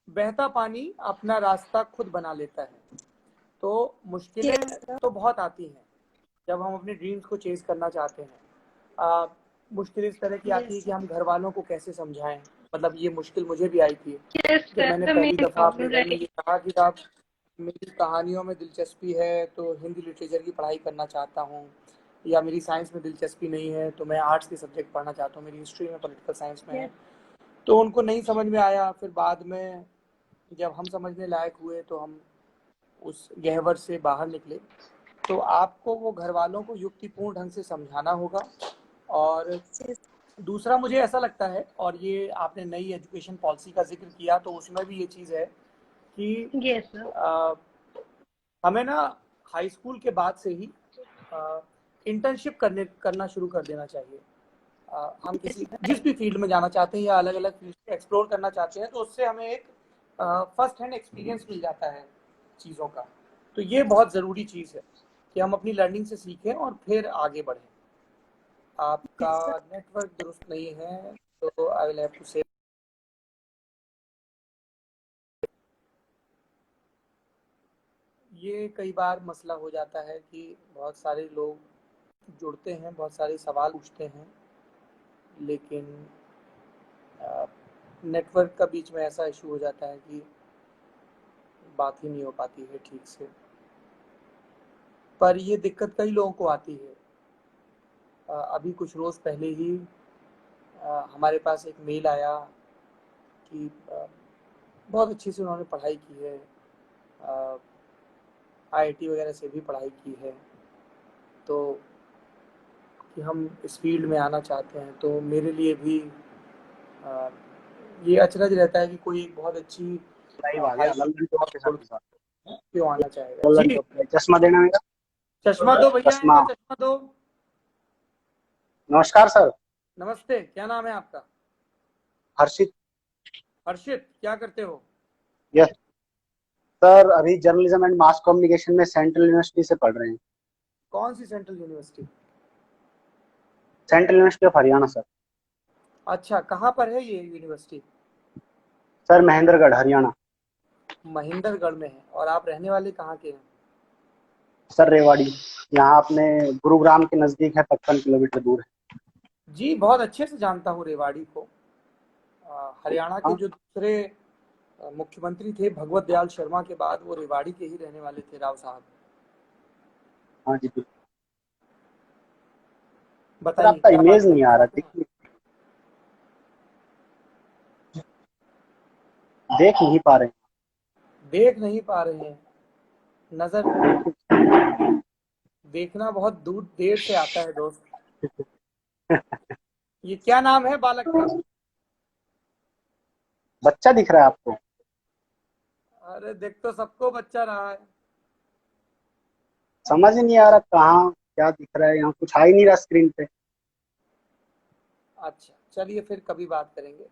बहता पानी अपना रास्ता खुद बना लेता है. तो मुश्किलें Yes, sir. तो बहुत आती हैं जब हम अपने ड्रीम्स को चेज करना चाहते हैं. मुश्किल इस तरह की आती है Yes, कि हम घर वालों को कैसे समझाएं. मतलब ये मुश्किल मुझे भी आई थी Yes, जब sir. मैंने The पहली main दफा अपने problem, घर में right? ये कहा कि आप मेरी कहानियों में दिलचस्पी है तो हिंदी लिटरेचर की पढ़ाई करना चाहता हूँ, या मेरी साइंस में दिलचस्पी नहीं है तो मैं आर्ट्स के सब्जेक्ट पढ़ना चाहता हूँ, मेरी हिस्ट्री में पॉलिटिकल साइंस में है. Yes. तो उनको नहीं समझ में आया. फिर बाद में जब हम समझने लायक हुए तो हम उस गहवर से बाहर निकले. तो आपको वो घर वालों को युक्तिपूर्ण ढंग से समझाना होगा. और Yes. दूसरा मुझे ऐसा लगता है, और ये आपने नई एजुकेशन पॉलिसी का जिक्र किया तो उसमें भी ये चीज़ है कि Yes, sir. हमें ना हाई स्कूल के बाद से ही इंटर्नशिप करना शुरू कर देना चाहिए. हम किसी जिस भी फील्ड में जाना चाहते हैं या अलग अलग फील्ड एक्सप्लोर करना चाहते हैं तो उससे हमें एक फर्स्ट हैंड एक्सपीरियंस मिल जाता है चीज़ों का. तो ये बहुत ज़रूरी चीज़ है कि हम अपनी लर्निंग से सीखें और फिर आगे बढ़ें. आपका नेटवर्क दुरुस्त नहीं है तो आई विल हैव टू से ये कई बार मसला हो जाता है कि बहुत सारे लोग जुड़ते हैं, बहुत सारे सवाल पूछते हैं, लेकिन नेटवर्क का बीच में ऐसा इशू हो जाता है कि बात ही नहीं हो पाती है ठीक से। पर ये दिक्कत कई लोगों को आती है। अभी कुछ रोज़ पहले ही हमारे पास एक मेल आया कि बहुत अच्छी से उन्होंने पढ़ाई की है, आईआईटी वगैरह से भी पढ़ाई की है, तो कि हम इस फील्ड में आना चाहते हैं। तो मेरे लिए भी ये अचरज रहता है कि कोई एक बहुत अच्छी लाइव आ हाई गया लल्लन टॉप के साथ के साथ। क्यों आना चाहेगा। लल्लन जी, टॉप पे चश्मा देना मेरा। चश्मा दो भैया, चश्मा। इनको चश्मा दो। नमस्कार सर। नमस्ते, क्या नाम है आपका? हर्षित। हर्षित, क्या करते हो? यस सर, अभी जर्नलिज्म एंड मास कम्युनिकेशन में सेंट्रल यूनिवर्सिटी से पढ़ रहे हैं। कौन सी central university? Central University of Haryana sir. अच्छा, कहाँ पर है ये यूनिवर्सिटी? सर महेंद्रगढ़ हरियाणा। महेंद्रगढ़ में है। और आप रहने वाले कहाँ के हैं? सर रेवाड़ी, यहाँ अपने गुरुग्राम के नजदीक है, 55 किलोमीटर दूर है। जी, बहुत अच्छे से जानता हूँ रेवाड़ी को। हरियाणा के हाँ जो दूसरे मुख्यमंत्री थे भगवत दयाल शर्मा के बाद, वो रेवाड़ी के ही रहने वाले थे, राव साहब। हाँ जी बिल्कुल। सर बताइए आपका क्या बात इमेज नहीं करना आ रहा, चाहते हैं? देखिए देख नहीं पा रहे देख नहीं पा रहे हैं। नजर, हैं। देखना बहुत दूर देर से आता है दोस्त। ये क्या नाम है बालक का? बच्चा दिख रहा है आपको? अरे देख तो सबको बच्चा रहा है। समझ ही नहीं आ रहा कहाँ क्या दिख रहा है, यहाँ कुछ आ ही नहीं रहा स्क्रीन पे। अच्छा, चलिए फिर कभी बात करेंगे।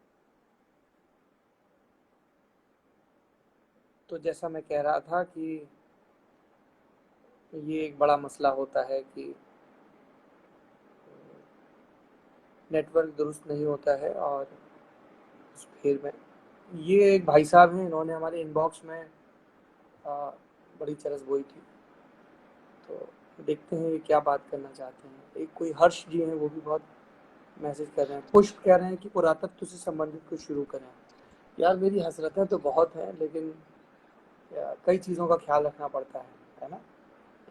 तो जैसा मैं कह रहा था कि ये एक बड़ा मसला होता है कि नेटवर्क दुरुस्त नहीं होता है। और उस फिर में ये एक भाई साहब हैं, इन्होंने हमारे इनबॉक्स में बड़ी चरस बोई थी। तो देखते हैं ये क्या बात करना चाहते हैं। एक कोई हर्ष जी हैं, वो भी बहुत मैसेज कर रहे हैं। पुष्प कह रहे हैं कि पुरातत्व से संबंधित कुछ शुरू करें। यार मेरी हसरतें तो बहुत हैं, लेकिन कई चीज़ों का ख्याल रखना पड़ता है ना।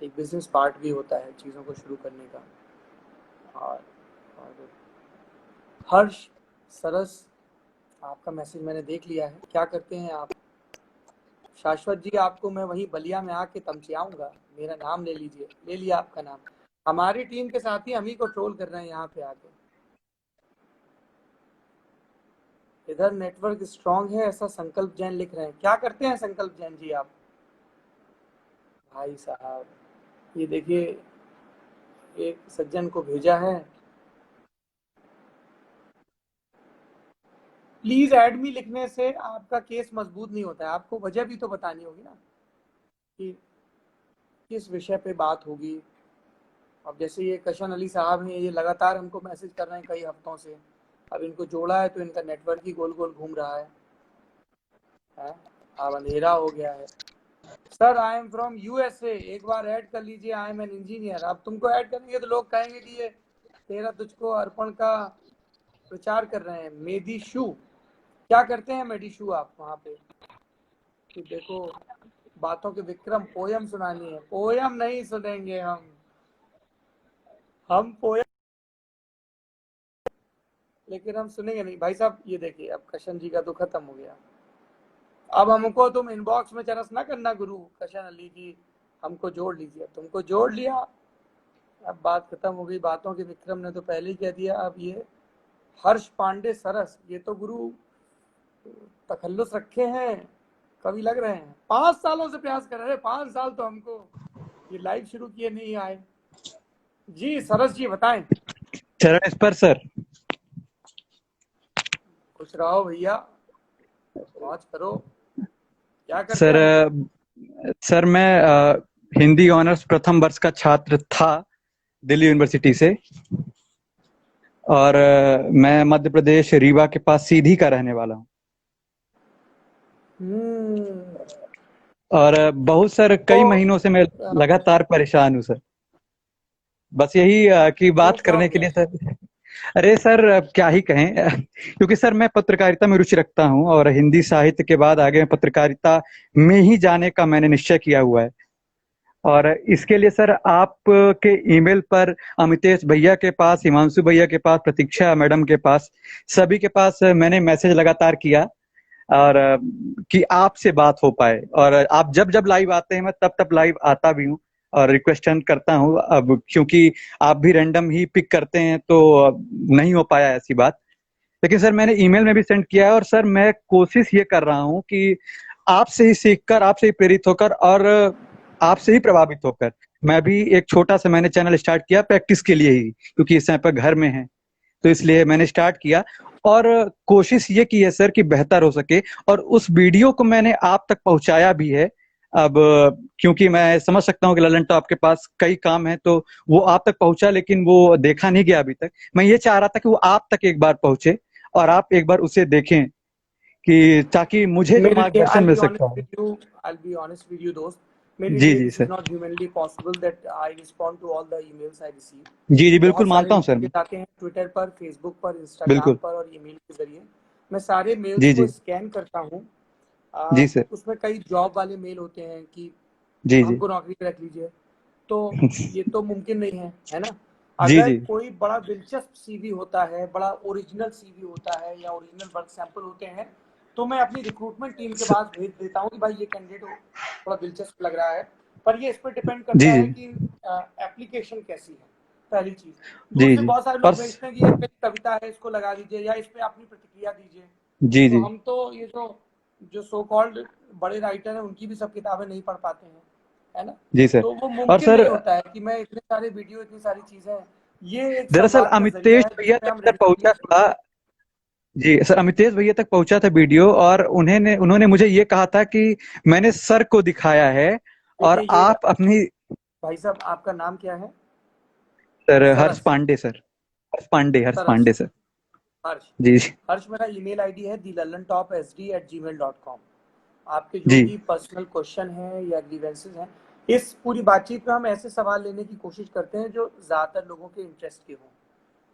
एक बिजनेस पार्ट भी होता है चीज़ों को शुरू करने का। और हर्ष, सरस, आपका मैसेज मैंने देख लिया है। क्या करते हैं आप? शाश्वत जी, आपको मैं वहीं बलिया में आके तमचियाऊंगा। मेरा नाम ले लीजिए। ले लिया आपका नाम। हमारी टीम के साथ ही हम ही को ट्रोल कर रहे हैं यहाँ पे आके। इधर नेटवर्क स्ट्रांग है, ऐसा संकल्प जैन लिख रहे हैं। क्या करते हैं संकल्प जैन जी आप? भाई साहब, ये देखिए, एक सज्जन को भेजा है, प्लीज एड मी लिखने से आपका केस मजबूत नहीं होता है। आपको वजह भी तो बतानी होगी ना कि किस विषय पे बात होगी। अब जैसे ये कशन अली साहब हैं, ये लगातार हमको मैसेज कर रहे हैं कई हफ्तों से। अब इनको जोड़ा है तो इनका नेटवर्क ही गोल गोल घूम रहा है। अब अंधेरा हो गया है। Sir I am from USA, एक बार ऐड कर लीजिए, आई एम एन इंजीनियर। अब तुमको ऐड करेंगे तो लोग कहेंगे कि ये तेरा तुझको अर्पण का प्रचार कर रहे हैं। मेदी शू, क्या करते हैं मेडी शू आप वहाँ पे? तो देखो, बातों के विक्रम, पोयम सुनानी है। पोयम नहीं सुनेंगे हम पोयम, लेकिन हम सुनेंगे नहीं भाई साहब। ये देखिए, अब कशन जी का तो खत्म हो गया। अब हमको तुम इनबॉक्स में चरस ना करना गुरु कशन अली की, हमको जोड़ लीजिए। तुमको जोड़ लिया, अब बात खत्म हो गई। बातों के विक्रम ने तो पहले ही कह दिया। अब ये हर्ष पांडे सरस, ये तो गुरु तखल्लुस रखे हैं, कवि लग रहे हैं। 5 सालों से प्रयास कर रहे हैं। 5 साल तो हमको ये लाइव शुरू किए नहीं आए। जी सरस जी बताएं। चरण स्पर्श सर। खुश रहो भैया, मौज करो। क्या करते सर हैं? सर मैं हिंदी ऑनर्स प्रथम वर्ष का छात्र था दिल्ली यूनिवर्सिटी से, और मैं मध्य प्रदेश रीवा के पास सीधी का रहने वाला हूँ। और बहुत सर कई तो महीनों से मैं लगातार परेशान हूँ सर। बस यही की क्यों, बात क्या हो करने के गया? लिए सर। अरे सर अब क्या ही कहें क्योंकि सर मैं पत्रकारिता में रुचि रखता हूँ और हिंदी साहित्य के बाद आगे मैं पत्रकारिता में ही जाने का मैंने निश्चय किया हुआ है। और इसके लिए सर आपके ईमेल पर अमितेश भैया के पास, हिमांशु भैया के पास, प्रतीक्षा मैडम के पास, सभी के पास मैंने मैसेज लगातार किया और कि आपसे बात हो पाए। और आप जब जब लाइव आते हैं मैं तब तब लाइव आता भी हूँ और रिक्वेस्ट करता हूँ। अब क्योंकि आप भी रैंडम ही पिक करते हैं तो नहीं हो पाया ऐसी बात। लेकिन सर मैंने ईमेल में भी सेंड किया है और सर मैं कोशिश ये कर रहा हूँ कि आपसे ही सीखकर, आपसे ही प्रेरित होकर और आपसे ही प्रभावित होकर मैं भी एक छोटा सा मैंने चैनल स्टार्ट किया प्रैक्टिस के लिए ही, क्योंकि इस समय पर घर में है तो इसलिए मैंने स्टार्ट किया। और कोशिश ये की है सर कि बेहतर हो सके और उस वीडियो को मैंने आप तक पहुंचाया भी है। अब क्योंकि मैं समझ सकता हूँ कि ललन टॉप के पास कई काम है तो वो आप तक पहुंचा, लेकिन वो देखा नहीं गया अभी तक। मैं ये चाह रहा था कि वो आप तक एक बार पहुंचे और आप एक बार उसे देखें कि ताकि मुझे जो मेरे लिए मार्गदर्शन I'll मिल be सकता honest है। with you, I'll be honest with you दोस्त, मेरे जी लिए जी this is sir. not humanly possible that I respond to all the emails I receive. जी जी बिल्कुल बहुत सारे मानता हूँ सर मैं। मैसेज आते हैं ट्विटर पर, फेसबुक पर, इंस्टाग्राम बिल्कुल। पर और ईमेल के जरिए। मैं सारे मेल्स जी को जी। स्कैन करता हूँ। जी सर। उसमें कई जॉब वाले मेल होते हैं कि जी जी। हमको नौकरी पे रख लीजिए, तो ये तो मुमकिन नहीं है ना? जी अगर जी। कोई बड़ा दिलचस्प सीवी होता है, बड़ा ओरिजिनल सीवी होता है या ओरिजिनल वर्क सैंपल होते हैं, तो मैं अपनी रिक्रूटमेंट टीम के स- पास भेज देता हूँ कि भाई ये कैंडिडेट थोड़ा दिलचस्प लग रहा है। पर ये इस पर डिपेंड जी करता जी। है कि एप्लीकेशन कैसी है, पहली चीज। जी दूसरी, जी। बहुत सारे और लोग भेजते हैं कि ये मेरी कविता है, इसको लगा दीजिए या इस पे अपनी प्रतिक्रिया दीजिए। जी तो जी। हम तो ये जो जो सो कॉल्ड बड़े राइटर हैं उनकी भी सब किताबें नहीं पढ़ पाते हैं, है ना? जी सर। तो वो और मुमकिन सर नहीं होता है कि मैं इतने सारे वीडियो, इतनी सारी चीजें, ये एक दरअसल संवाद का जरिया अमितेश है भैया जिसपे तक हम सर रैंडमली पहुंचा था। जुड़ते हैं। जी सर, अमितेश भैया तक पहुंचा था वीडियो और उन्होंने मुझे ये कहा था कि मैंने सर को दिखाया है देखिए और ये आप अपनी। भाई साहब, आपका नाम क्या है? सर हर्ष सरस, पांडे सर। हर्ष पांडे, हर्ष सरस, पांडे सर। हर्ष। जी जी। हर्ष मेरा ईमेल आईडी है thelalantopsd@gmail.com। आपके जो जी भी पर्सनल क्वेश्चन हैं या ग्रीवेंसेस हैं, इस पूरी बातचीत में हम ऐसे सवाल लेने की कोशिश करते हैं जो ज्यादातर लोगों के इंटरेस्ट के हों।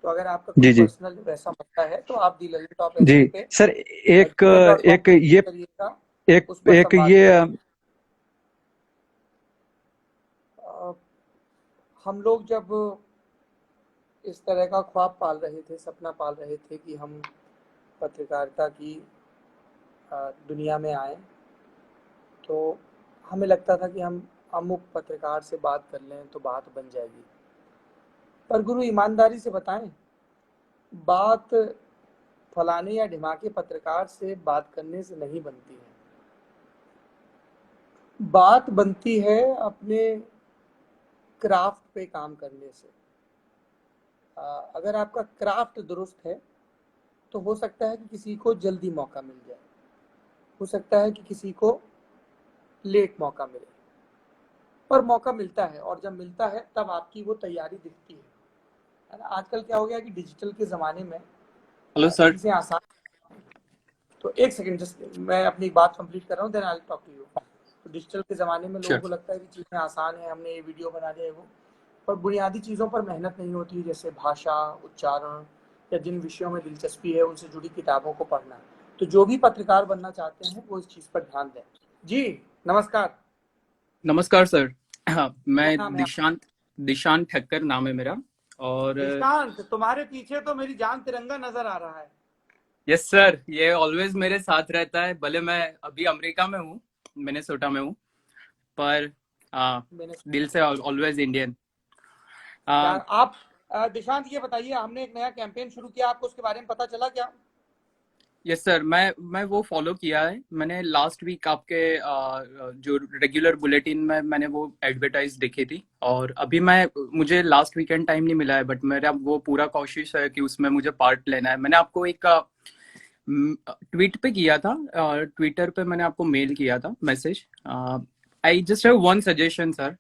तो अगर आपका कोई जी। जी पर्सनल वैसा मसला है तो आप जी thelalantopsd पे सर। एक gmail.com एक ये करिएगा, एक उस पर एक संवाद ये करें। हम लोग जब इस तरह का ख्वाब पाल रहे थे, सपना पाल रहे थे कि हम पत्रकारिता की दुनिया में आए, तो हमें लगता था कि हम अमुक पत्रकार से बात कर लें तो बात बन जाएगी। पर गुरु, ईमानदारी से बताएं, बात फलाने या ढिमाके पत्रकार से बात करने से नहीं बनती है। बात बनती है अपने क्राफ्ट पे काम करने से। अगर आपका क्राफ्ट दुरुस्त है तो हो सकता है कि किसी को जल्दी मौका मिल जाए, हो सकता है कि किसी को लेट मौका मिले, पर मौका मिलता है। और जब मिलता है तब आपकी वो तैयारी दिखती है ना? आजकल क्या हो गया कि डिजिटल के ज़माने में हेलो सर। चीज़ें आसान। तो एक सेकंड, जस्ट मैं अपनी बात कंप्लीट कर रहा हूँ, then I will talk to you. तो डिजिटल के ज़माने में लोगों श्योर। को लगता है कि चीज़ें आसान है, हमने ये वीडियो बना दिया है वो, पर बुनियादी चीज़ों पर मेहनत नहीं होती है, जैसे भाषा, उच्चारण या जिन विषयों में दिलचस्पी है उनसे जुड़ी किताबों को पढ़ना। तो जो भी पत्रकार बनना चाहते हैं वो इस चीज़ पर ध्यान दें। जी नमस्कार। नमस्कार सर। हाँ, क्या मैं नाम है आपका? दिशांत ठक्कर नाम है मेरा। और निशांत, तुम्हारे पीछे तो मेरी जान तिरंगा नजर आ रहा है। यस सर, ये ऑलवेज मेरे साथ रहता है। भले मैं अभी अमेरिका में हूँ, मिनेसोटा में हूँ, पर मैंने दिल से ऑलवेज इंडियन। क्या आप दिशांत ये बताइए, हमने एक नया कैंपेन शुरू किया, आपको उसके बारे में पता चला क्या? यस सर, मैं वो फॉलो किया है। मैंने लास्ट वीक आपके जो रेगुलर बुलेटिन में मैंने वो एडवर्टाइज देखी थी, और अभी मुझे लास्ट वीकेंड टाइम नहीं मिला है, बट मेरा वो पूरा कोशिश है कि उसमें मुझे पार्ट लेना है। मैंने आपको एक ट्वीट पे किया था, ट्विटर पे मैंने आपको मेल किया था message. I just have one suggestion sir.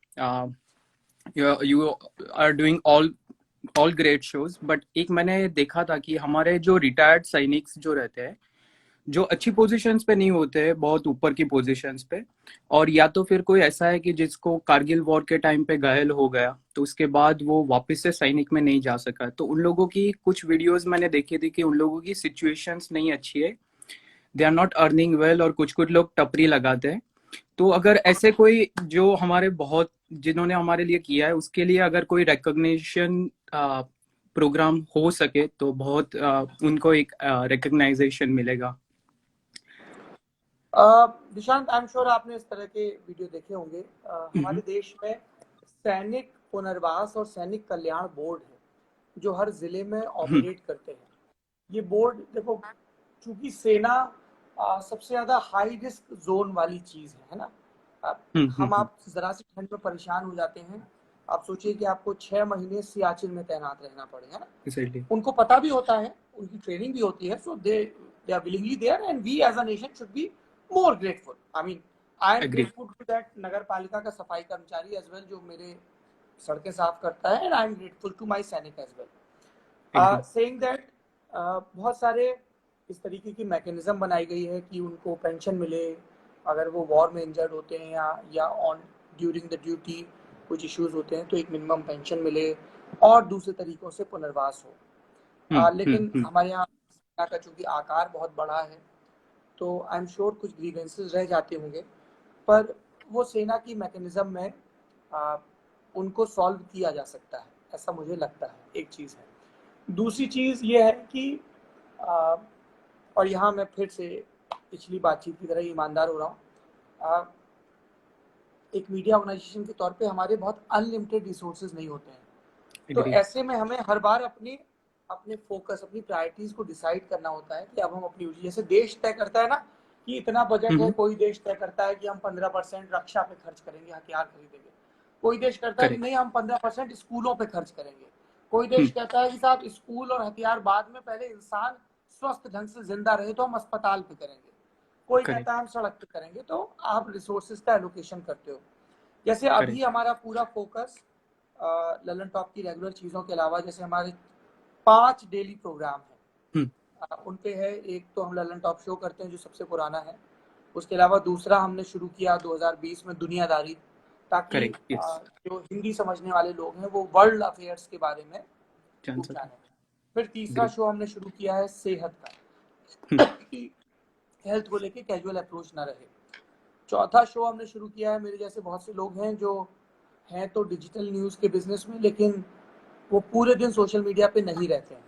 You are doing all great shows, but एक मैंने देखा था कि हमारे जो रिटायर्ड सैनिक जो रहते हैं, जो अच्छी पोजीशंस पे नहीं होते हैं, बहुत ऊपर की पोजीशंस पे, और या तो फिर कोई ऐसा है कि जिसको कारगिल वॉर के टाइम पे घायल हो गया तो उसके बाद वो वापस से सैनिक में नहीं जा सका, तो उन लोगों की कुछ वीडियोस मैंने देखी थी कि उन लोगों की सिचुएशंस नहीं अच्छी है, they are not earning well, और कुछ कुछ लोग टपरी लगाते हैं। तो अगर ऐसे कोई जो हमारे बहुत जिन्होंने हमारे लिए किया है उसके लिए अगर कोई रिकॉग्निशन प्रोग्राम हो सके तो बहुत उनको एक रिकॉग्नाइजेशन मिलेगा। निशांत, आई एम श्योर आपने इस तरह के वीडियो देखे होंगे। हमारे देश में सैनिक पुनर्वास और सैनिक कल्याण बोर्ड है जो हर जिले में ऑपरेट करते हैं। ये बोर्ड देखो, चूंकि सेना सबसे ज्यादा हाई रिस्क जोन वाली चीज है ना। आप जरा सी ठंड में परेशान हो जाते हैं, आप सोचिए कि आपको 6 महीने सियाचिन में तैनात रहना पड़ेगा ना। Exactly. उनको पता भी होता है, उनकी ट्रेनिंग भी होती है, so they are willingly there and we as a nation should be more grateful. I mean, I am Agree. grateful to that नगर पालिका का सफाई कर्मचारी as well जो मेरे सड़कें साफ करता है, and I am grateful to my सैनिक as well. Saying that बहुत सारे इस तरीके की मैकेनिज्म बनाई गई है कि उनको पेंशन मिले अगर वो वॉर में इंजर्ड होते हैं या ऑन ड्यूरिंग द ड्यूटी कुछ इश्यूज होते हैं तो एक मिनिमम पेंशन मिले और दूसरे तरीकों से पुनर्वास हो। लेकिन हमारे यहाँ का चूंकि आकार बहुत बड़ा है तो आई एम श्योर कुछ ग्रीवेंसेस रह जाते होंगे, पर वो सेना की मैकेनिज्म में उनको सॉल्व किया जा सकता है, ऐसा मुझे लगता है। एक चीज़ है। दूसरी चीज़ ये है कि और यहाँ मैं फिर से पिछली बातचीत की तरह ईमानदार हो रहा हूँ, एक मीडिया ऑर्गेनाइजेशन के तौर पे हमारे बहुत अनलिमिटेड रिसोर्सेज नहीं होते हैं, तो ऐसे में हमें हर बार अपने फोकस, अपनी प्रायोरिटीज को डिसाइड करना होता है कि अब हम अपनी, जैसे देश तय करता है ना कि इतना बजट है, कोई देश तय करता है कि हम 15% रक्षा पे खर्च करेंगे, हथियार खरीदेंगे, कोई देश करता है कि नहीं हम 15% स्कूलों पे खर्च करेंगे, कोई देश कहता है कि साहब स्कूल और हथियार बाद में, पहले इंसान स्वस्थ ढंग से जिंदा रहे तो हम अस्पताल पे करेंगे, कोई कहता है हम सड़क पे करेंगे। तो आप रिसोर्सेज का एलोकेशन करते हो। जैसे अभी हमारा पूरा फोकस ललन टॉप की रेगुलर चीजों के अलावा, जैसे हमारे 5 डेली प्रोग्राम है, उन पे है। एक तो हम ललन टॉप शो करते हैं जो सबसे पुराना है, उसके अलावा दूसरा हमने शुरू किया 2020 में दुनियादारी, ताकि जो हिंदी समझने वाले लोग हैं वो वर्ल्ड अफेयर्स के बारे में जाने। फिर तीसरा शो हमने शुरू किया है सेहत का, कि हेल्थ को लेके कैजुअल अप्रोच ना रहे। चौथा शो हमने शुरू किया है, मेरे जैसे बहुत से लोग हैं जो हैं तो डिजिटल न्यूज़ के बिजनेस में, लेकिन वो पूरे दिन सोशल मीडिया पे नहीं रहते हैं।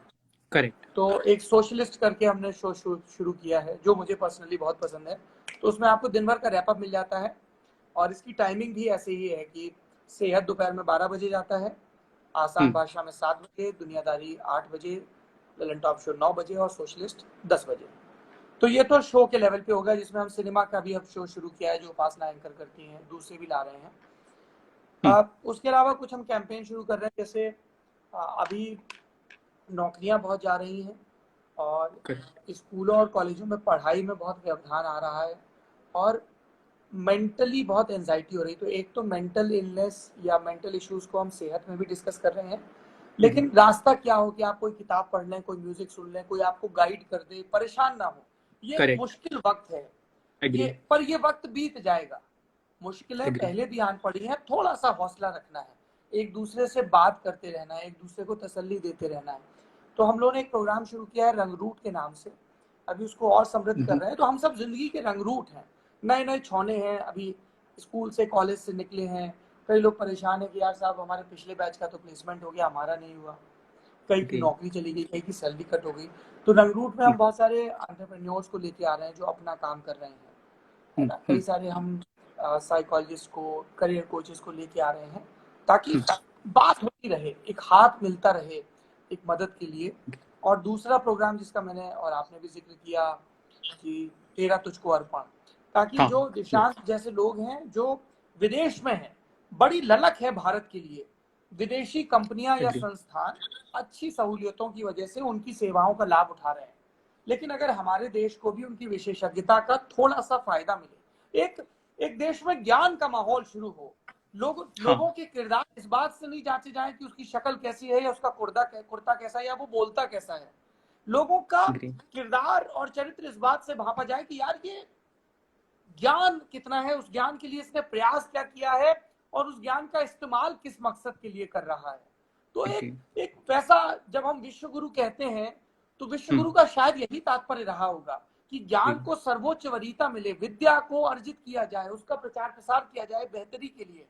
करेक्ट। तो एक सोशलिस्ट करके हमने शो शुरू किया है जो मुझे पर्सनली बहुत पसंद है। तो उसमें आपको दिन भर का रैपअप मिल जाता है और इसकी टाइमिंग भी ऐसे ही है कि सेहत दोपहर में 12 बजे जाता है, आसान भाषा में 7 बजे, दुनियादारी 8 बजे, ललन टॉप शो 9 बजे और सोशलिस्ट 10 बजे। तो ये तो शो के लेवल पे होगा, जिसमें हम सिनेमा का भी अब शो शुरू किया है जो उपासना एंकर करती हैं, दूसरे भी ला रहे हैं। उसके अलावा कुछ हम कैंपेन शुरू कर रहे हैं, जैसे अभी नौकरियां बहुत जा रही हैं और स्कूलों और कॉलेजों में पढ़ाई में बहुत व्यवधान आ रहा है और मेंटली बहुत एंजाइटी हो रही। तो एक तो मेंटल इलनेस या मेंटल इश्यूज को हम सेहत में भी डिस्कस कर रहे हैं, लेकिन रास्ता क्या हो कि आप कोई किताब पढ़ लें, कोई म्यूजिक सुन लें, कोई आपको गाइड कर दे, परेशान ना हो। ये मुश्किल वक्त है पर ये वक्त बीत जाएगा। मुश्किलें पहले भी आन पड़ी हैं, थोड़ा सा हौसला रखना है, एक दूसरे से बात करते रहना है, एक दूसरे को तसल्ली देते रहना है। तो हम लोगों ने एक प्रोग्राम शुरू किया है रंगरूट के नाम से, अभी उसको और समृद्ध कर रहे हैं। तो हम सब जिंदगी के रंगरूट हैं, नए नए छौने हैं, अभी स्कूल से कॉलेज से निकले हैं। कई लोग परेशान है कि यार साहब हमारे पिछले बैच का तो प्लेसमेंट हो गया, हमारा नहीं हुआ, कई की नौकरी चली गई, कई की सैलरी कट हो गई। तो रंगरूट में हम बहुत सारे एंटरप्रेन्योर्स को लेके आ रहे हैं जो अपना काम कर रहे हैं, है ना। कई सारे हम साइकोलॉजिस्ट को, करियर कोचेस को लेके आ रहे हैं ताकि बात होती रहे, एक हाथ मिलता रहे एक मदद के लिए। और दूसरा प्रोग्राम जिसका मैंने और आपने भी जिक्र किया कि तेरा तुझको अर्पण, ताकि जो निशांत जैसे लोग हैं जो विदेश में हैं, बड़ी ललक है भारत के लिए, विदेशी कंपनियां या संस्थान अच्छी सहूलियतों की वजह से उनकी सेवाओं का लाभ उठा रहे हैं, लेकिन अगर हमारे देश को भी उनकी विशेषज्ञता का थोड़ा सा फायदा मिले, एक देश में ज्ञान का माहौल शुरू हो, लोगों के किरदार इस बात से नहीं जांचे जाए कि उसकी शक्ल कैसी है या उसका कुर्ता कैसा है या वो बोलता कैसा है, लोगों का ग्री किरदार और चरित्र इस बात से भापा जाए कि यार ये ज्ञान कितना है, उस ज्ञान के लिए इसने प्रयास क्या किया है और उस ज्ञान का इस्तेमाल किस मकसद के लिए कर रहा है। तो ग्री एक वैसा, जब हम विश्व गुरु कहते हैं तो विश्व गुरु का शायद यही तात्पर्य रहा होगा कि ज्ञान को सर्वोच्च वरीयता मिले, विद्या को अर्जित किया जाए, उसका प्रचार प्रसार किया जाए बेहतरी के लिए।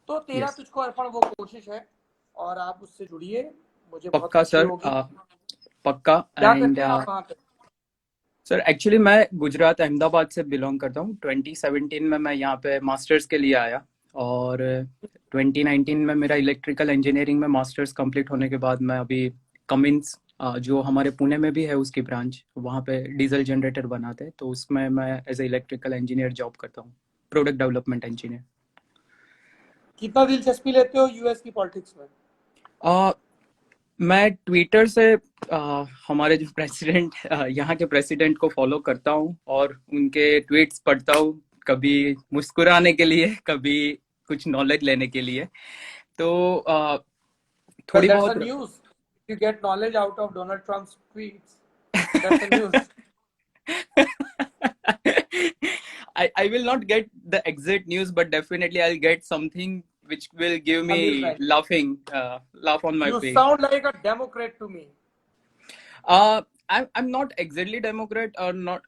तो तेरा यस तुझको अर्पण वो कोशिश है और आप उससे जुड़िए, मुझे बहुत पक्का खुशी सर, होगी। पक्का। क्या एंड करते हैं आप वहाँ पे? सर एक्चुअली मैं गुजरात अहमदाबाद से बिलोंग करता हूँ। 2017 में मैं यहाँ पे मास्टर्स के लिए आया और 2019 में मेरा इलेक्ट्रिकल इंजीनियरिंग में मास्टर्स कंप्लीट होने के बाद मैं अभी कमिंस जो हमारे पुणे में भी है उसकी ब्रांच, वहाँ पे डीजल जनरेटर बनाते हैं, तो उसमें मैं as a electrical engineer job करता हूँ, प्रोडक्ट डेवलपमेंट इंजीनियर। कितना दिलचस्पी लेते हो यूएस की पॉलिटिक्स में? मैं ट्विटर से हमारे जो प्रेसिडेंट, यहाँ के प्रेसिडेंट को फॉलो करता हूँ और उनके ट्वीट्स पढ़ता हूँ, कभी मुस्कुराने के लिए, कभी कुछ नॉलेज लेने के लिए। तो थोड़ी Well, that's बहुत a news. You get knowledge out of Donald Trump's tweets. That's a news. I will not get the exact news, but definitely I'll get something which will give me Amusement. laugh on my You face. sound like a Democrat to me. I'm not exactly Democrat or not.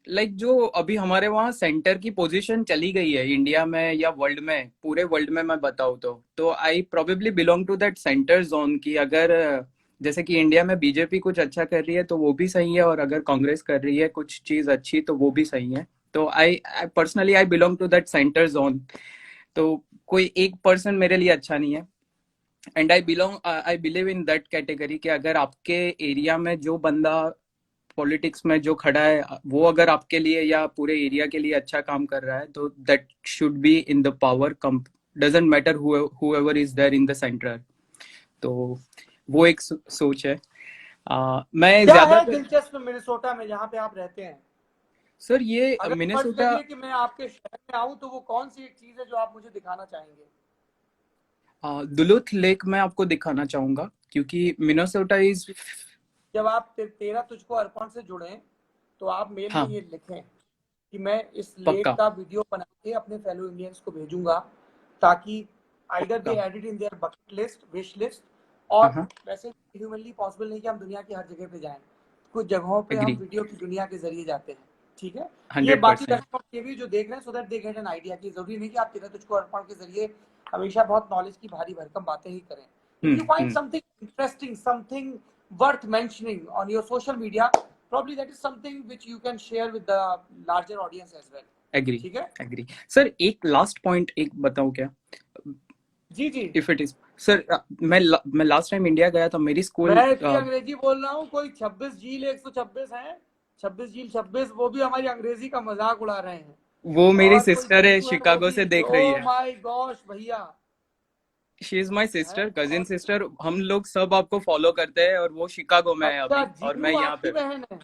Like जो अभी हमारे वहाँ centre की position चली गई है India में या वर्ल्ड में, पूरे वर्ल्ड में मैं बताऊँ तो I probably belong to that centre zone की। अगर जैसे कि इंडिया में बीजेपी कुछ अच्छा कर रही है तो वो भी सही है, और अगर कांग्रेस कर रही है कुछ चीज अच्छी तो वो भी सही है। तो I personally I belong to that centre zone. तो कोई एक पर्सन मेरे लिए अच्छा नहीं है। And I believe in that category कि अगर आपके एरिया में जो बंदा पॉलिटिक्स में जो खड़ा है वो अगर आपके लिए या पूरे एरिया के लिए अच्छा काम कर रहा है तो that should be in the power, doesn't matter whoever is there in the centre. तो वो एक सोच है। मैं क्या है ज्यादातर दिलचस्प मिनेसोटा में जहाँ पे आप रहते हैं? सर ये अगर फर्ज मिनेसोटा करिए कि मैं आपके शहर में आऊँ तो वो कौन सी एक चीज है जो आप मुझे दिखाना चाहेंगे? दुलुथ लेक मैं आपको दिखाना चाहूंगा, क्योंकि मिनेसोटा इज जब आप तेरा तुझको अर्पण से जुड़े तो आप मेल में हाँ ये लिखें कि मैं इस लेक पक्का का वीडियो बना के अपने फेलो इंडियंस को भेजूंगा, ताकि आइदर दे पक्का। Add it in their bucket list, wish list. और हाँ वैसे ह्यूमनली पॉसिबल नहीं कि हम दुनिया की हर जगह पे जाएं, कुछ जगहों पे हम एग्री वीडियो की दुनिया के जरिए जाते हैं। ठीक है, ये बाकी 100%। दर्शकों के भी जो देख रहे हैं, so that they get an idea कि जरूरी नहीं कि आप तेरा तुझको अर्पण के जरिए हमेशा बहुत नॉलेज की भारी भरकम बातें ही करें। If you find something interesting, something worth mentioning on your social media, probably that is something which you can share with the larger audience as well. Agree ठीक है एग्री। सर एक लास्ट पॉइंट एक बताऊं क्या? जी जी। If it is sir, मैं last time India गया था, मेरी स्कूल मैं इतनी अंग्रेजी बोल रहा हूँ, कोई 26 झील 126 है, 26 झील 26, वो भी हमारी अंग्रेजी का मजाक उड़ा रहे हैं। वो मेरी और कोई सिस्टर है, जीतू है वो शिकागो भी, से देख रही ओ है। माय गॉश भैया, she is my sister, cousin और सिस्टर। हम लोग सब आपको फॉलो करते हैं और वो शिकागो में है अच्छा, अभी और मैं जीनू यहाँ आपकी पे। बहन है?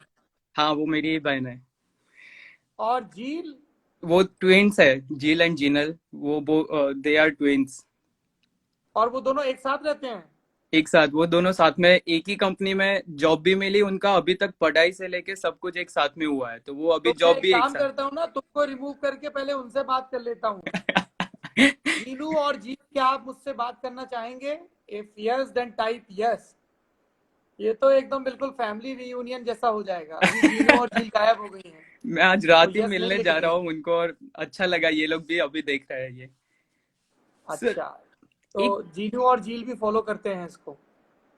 हाँ वो मेरी ही बहन है। और झील? वो ट्विंस है, जील एंड जीनल, वो दे आर ट्विंस। और वो दोनों एक साथ रहते हैं? एक साथ, वो दोनों साथ में एक ही कंपनी में जॉब भी मिली उनका, अभी तक पढ़ाई से लेके सब कुछ एक साथ में हुआ है, तो वो अभी तो मैं जॉब एक भी एक काम साथ। करता हूँ ना, तुमको रिमूव करके पहले उनसे बात कर लेता हूँ। जीनू और जी, क्या आप मुझसे बात करना चाहेंगे? If yes then type yes. ये तो एकदम बिल्कुल फैमिली रियूनियन जैसा हो जाएगा। अभी जीनू और झील गायब हो गई हैं, मैं आज वो रात ही यस नहीं मिलने लिख जा रहा रही। हूँ उनको और अच्छा लगा, ये लोग भी अभी देख रहे हैं ये। सर अच्छा, तो एक जीनू और झील भी फॉलो करते हैं इसको?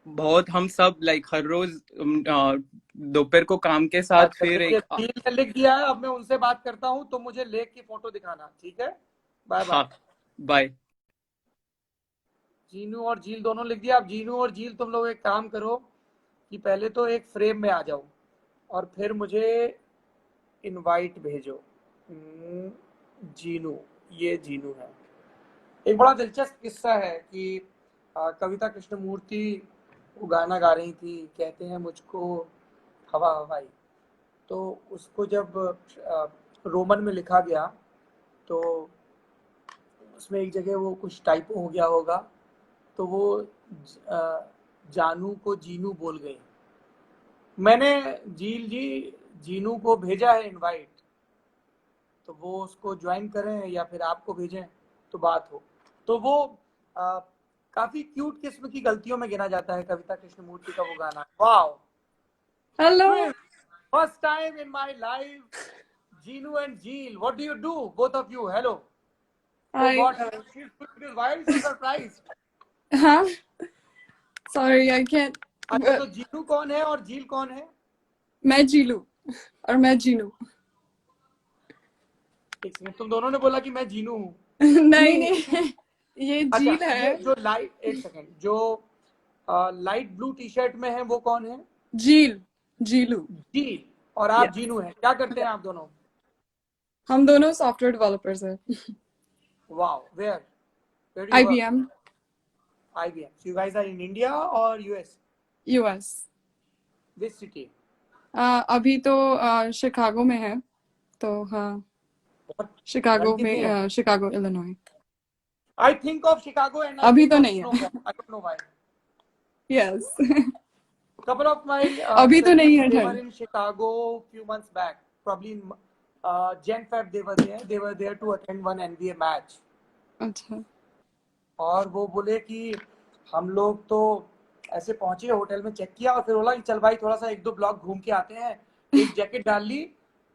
बहुत, हम सब लाइक हर रोज दोपहर को काम के साथ अच्छा फिर देखिए, एक झील ने लिख दिया है, अब मैं उनसे बात करता हूँ, तो मुझे लेक की फोटो दिखाना, ठीक है? बाय हाँ बाय। बाय। जीनू और झील दोनों लिख दिया। अब जीनू और झील तुम लोग एक काम करो कि पहले तो एक फ्रेम में आ जाओ और फिर मुझे इनवाइट भेजो। जीनू, ये जीनू है। एक बड़ा दिलचस्प किस्सा है कि कविता कृष्णमूर्ति वो गाना गा रही थी, कहते हैं मुझको हवा हवाई। तो उसको जब रोमन में लिखा गया तो उसमें एक जगह वो कुछ टाइपो हो गया होगा, तो वो जानू को जीनू बोल गई। मैंने झील जी जीनू को भेजा है इनवाइट, तो वो उसको ज्वाइन करें या फिर आपको भेजें तो बात हो। तो वो काफी क्यूट किस्म की गलतियों में गिना जाता है कविता कृष्णमूर्ति का वो गाना। Wow, Hello. First time in my life, Jeenu and Jheel, what do you do both of you? Hello. Oh, I what? Why are you so surprised? huh? Sorry, I can't. अच्छा, तो जीनू कौन है और झील कौन है? मैं जीलू और मैं जीनू। एक सेकंड, तुम दोनों ने बोला कि मैं जीनू हूँ। नहीं नहीं, ये अच्छा, झील है। ये जो लाइट, एक सेकंड, जो लाइट ब्लू टी शर्ट में है वो कौन है? झील, जीलू। झील। और आप Yes. जीनू हैं। क्या करते हैं आप दोनों? हम दोनों सॉफ्टवेयर डेवलपर्स हैं। Wow, where do you work? IBM, IBM. So you guys are in India or US? US। Which city? अभी तो शिकागो में है, तो हाँ, बहुत शिकागो ठंड कितनी है? में, Chicago Illinois. I think of Chicago and I अभी think तो of नहीं है। snowfall. I don't know why. Yes। Couple of my अभी तो नहीं है colleagues, they were ठंड। in Chicago few months back, probably in Jan Feb they were there. They were there to attend one NBA match. अच्छा। और वो बोले कि हम लोग तो ऐसे पहुंचे, होटल में चेक किया और फिर बोला कि चल भाई थोड़ा सा 1-2 ब्लॉक घूम के आते हैं। एक जैकेट डाल ली,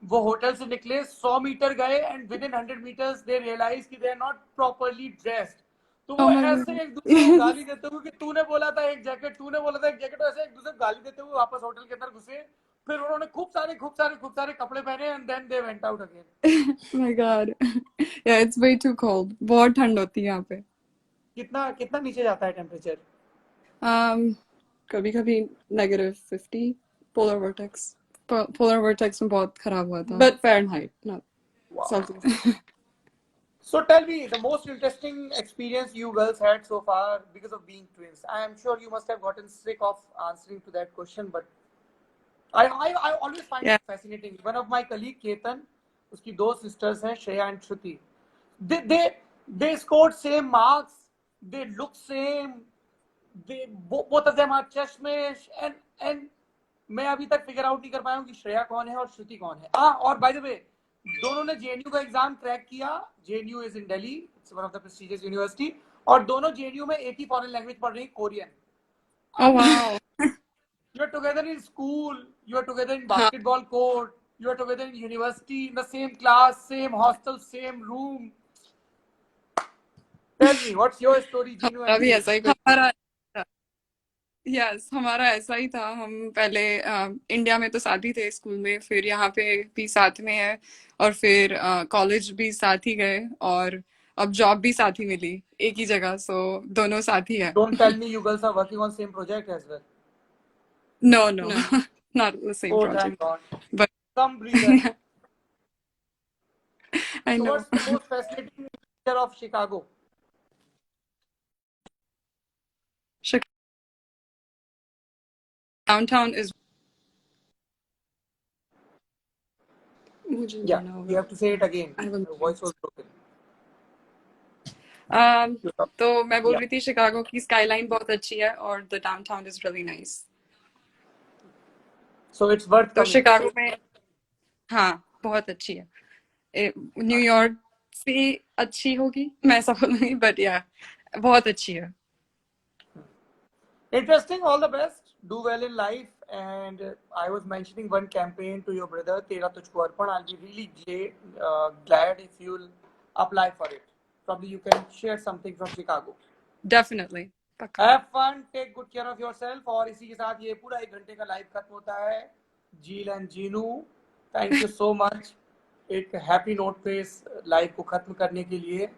वो होटल से निकले, 100 मीटर गए and within 100 metres they realise कि they are not properly dressed. तो वो Oh my ऐसे God। एक दूसरे को गाली देते हुए कि तूने बोला था एक जैकेट, तूने बोला था एक जैकेट, ऐसे एक दूसरे को गाली देते हुए वापस होटल के अंदर घुसे। फिर उन्होंने खूब सारे कपड़े पहने and then they went out again. My God। Yeah, it's way too cold। बहुत ठंड होती है यहाँ पे। कितना कितना नीचे जाता है टेम्परेचर? कभी कभी -50। पोलर वर्टेक्स में बहुत खराब हुआ था, but Fahrenheit, not Wow. Celsius. So tell me the most interesting experience you girls had so far because of being twins. I am sure you must have gotten sick of answering to that question, but I always find Yeah. it fascinating. One of my colleague Ketan, उसकी दो sisters हैं Shreya and Shruti. They scored same marks. They look same. They both of them are chashmesh and मैं अभी तक figure out नहीं कर पाया हूँ कि श्रेया कौन है और श्रुति कौन है। और बाय द वे दोनों ने JNU का एग्जाम क्रैक किया। JNU is in Delhi, it's one of the prestigious university, और दोनों JNU में एक ही फॉरेन लैंग्वेज पढ़ रही हैं, Korean. Oh wow। You are together in school, you are together in basketball court, you are together in university, in the same class, same hostel, same room. Tell me, what's your story, Jinu हमारा and भी Jil? ऐसा ही कुछ हमारा हमारा ऐसा ही था। हम पहले इंडिया में तो साथ ही थे स्कूल में, फिर यहाँ पे भी साथ में है, और फिर कॉलेज भी साथ ही गए, और अब जॉब भी साथ ही मिली एक ही जगह, सो दोनों साथ ही है। Don't tell me you girls are working on same project as well. No, not the same Oh, project, thank God. but Some breather. I So know। what's the most fascinating feature of Chicago? Downtown is मुझे Yeah, जाना you होगा। have to say it again. I will। Your voice was broken. तो मैं बोल Yeah. रही थी Chicago की skyline बहुत अच्छी है, और the downtown is really nice. So it's worth तो coming. शिकागो में हाँ बहुत अच्छी है। न्यूयॉर्क से अच्छी होगी, मैं ऐसा बोलूंगी, बट या बहुत अच्छी है। Interesting. All the best. Do well in life. And I was mentioning one campaign to your brother, Tera Tujhko Arpan. I'll be really glad if you'll apply for it. Probably you can share something from Chicago. Definitely, पक्का। Have fun. Take good care of yourself. और इसी के साथ ये पूरा 1 घंटे का live खत्म होता है। Zeel and Jeenu, thank you so much एक हैप्पी नोट पे इस लाइव को खत्म करने के लिए।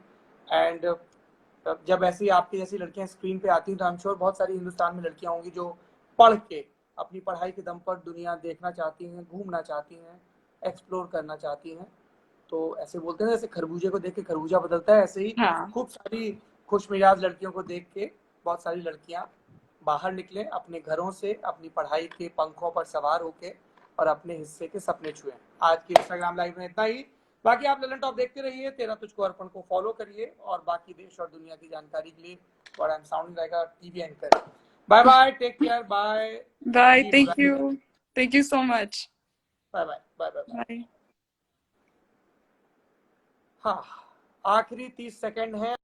एंड जब ऐसी आपकी जैसी लड़कियां स्क्रीन पे आती हैं तो आई एम श्योर बहुत सारी हिंदुस्तान में लड़कियां होंगी जो पढ़ के अपनी पढ़ाई के दम पर दुनिया देखना चाहती हैं, घूमना चाहती हैं, एक्सप्लोर करना चाहती हैं। तो ऐसे बोलते हैं जैसे खरबूजे को देख के खरबूजा बदलता है, ऐसे ही हाँ। खूब सारी खुश मिजाज लड़कियों को देख के बहुत सारी लड़कियां बाहर निकले अपने घरों से, अपनी पढ़ाई के पंखों पर सवार होके और अपने हिस्से के सपने छुए। आज की इंस्टाग्राम लाइव में इतना ही। बाकी आप ललन टॉप देखते रहिए, तेरा तुझको अर्पण को फॉलो करिए, और बाकी देश और दुनिया की जानकारी के लिए what I am sounding like a TV anchor. Bye bye, take care, bye bye, thank you. Thank you so much. Bye bye bye bye. Bye. हाँ, आखिरी 30 सेकंड है।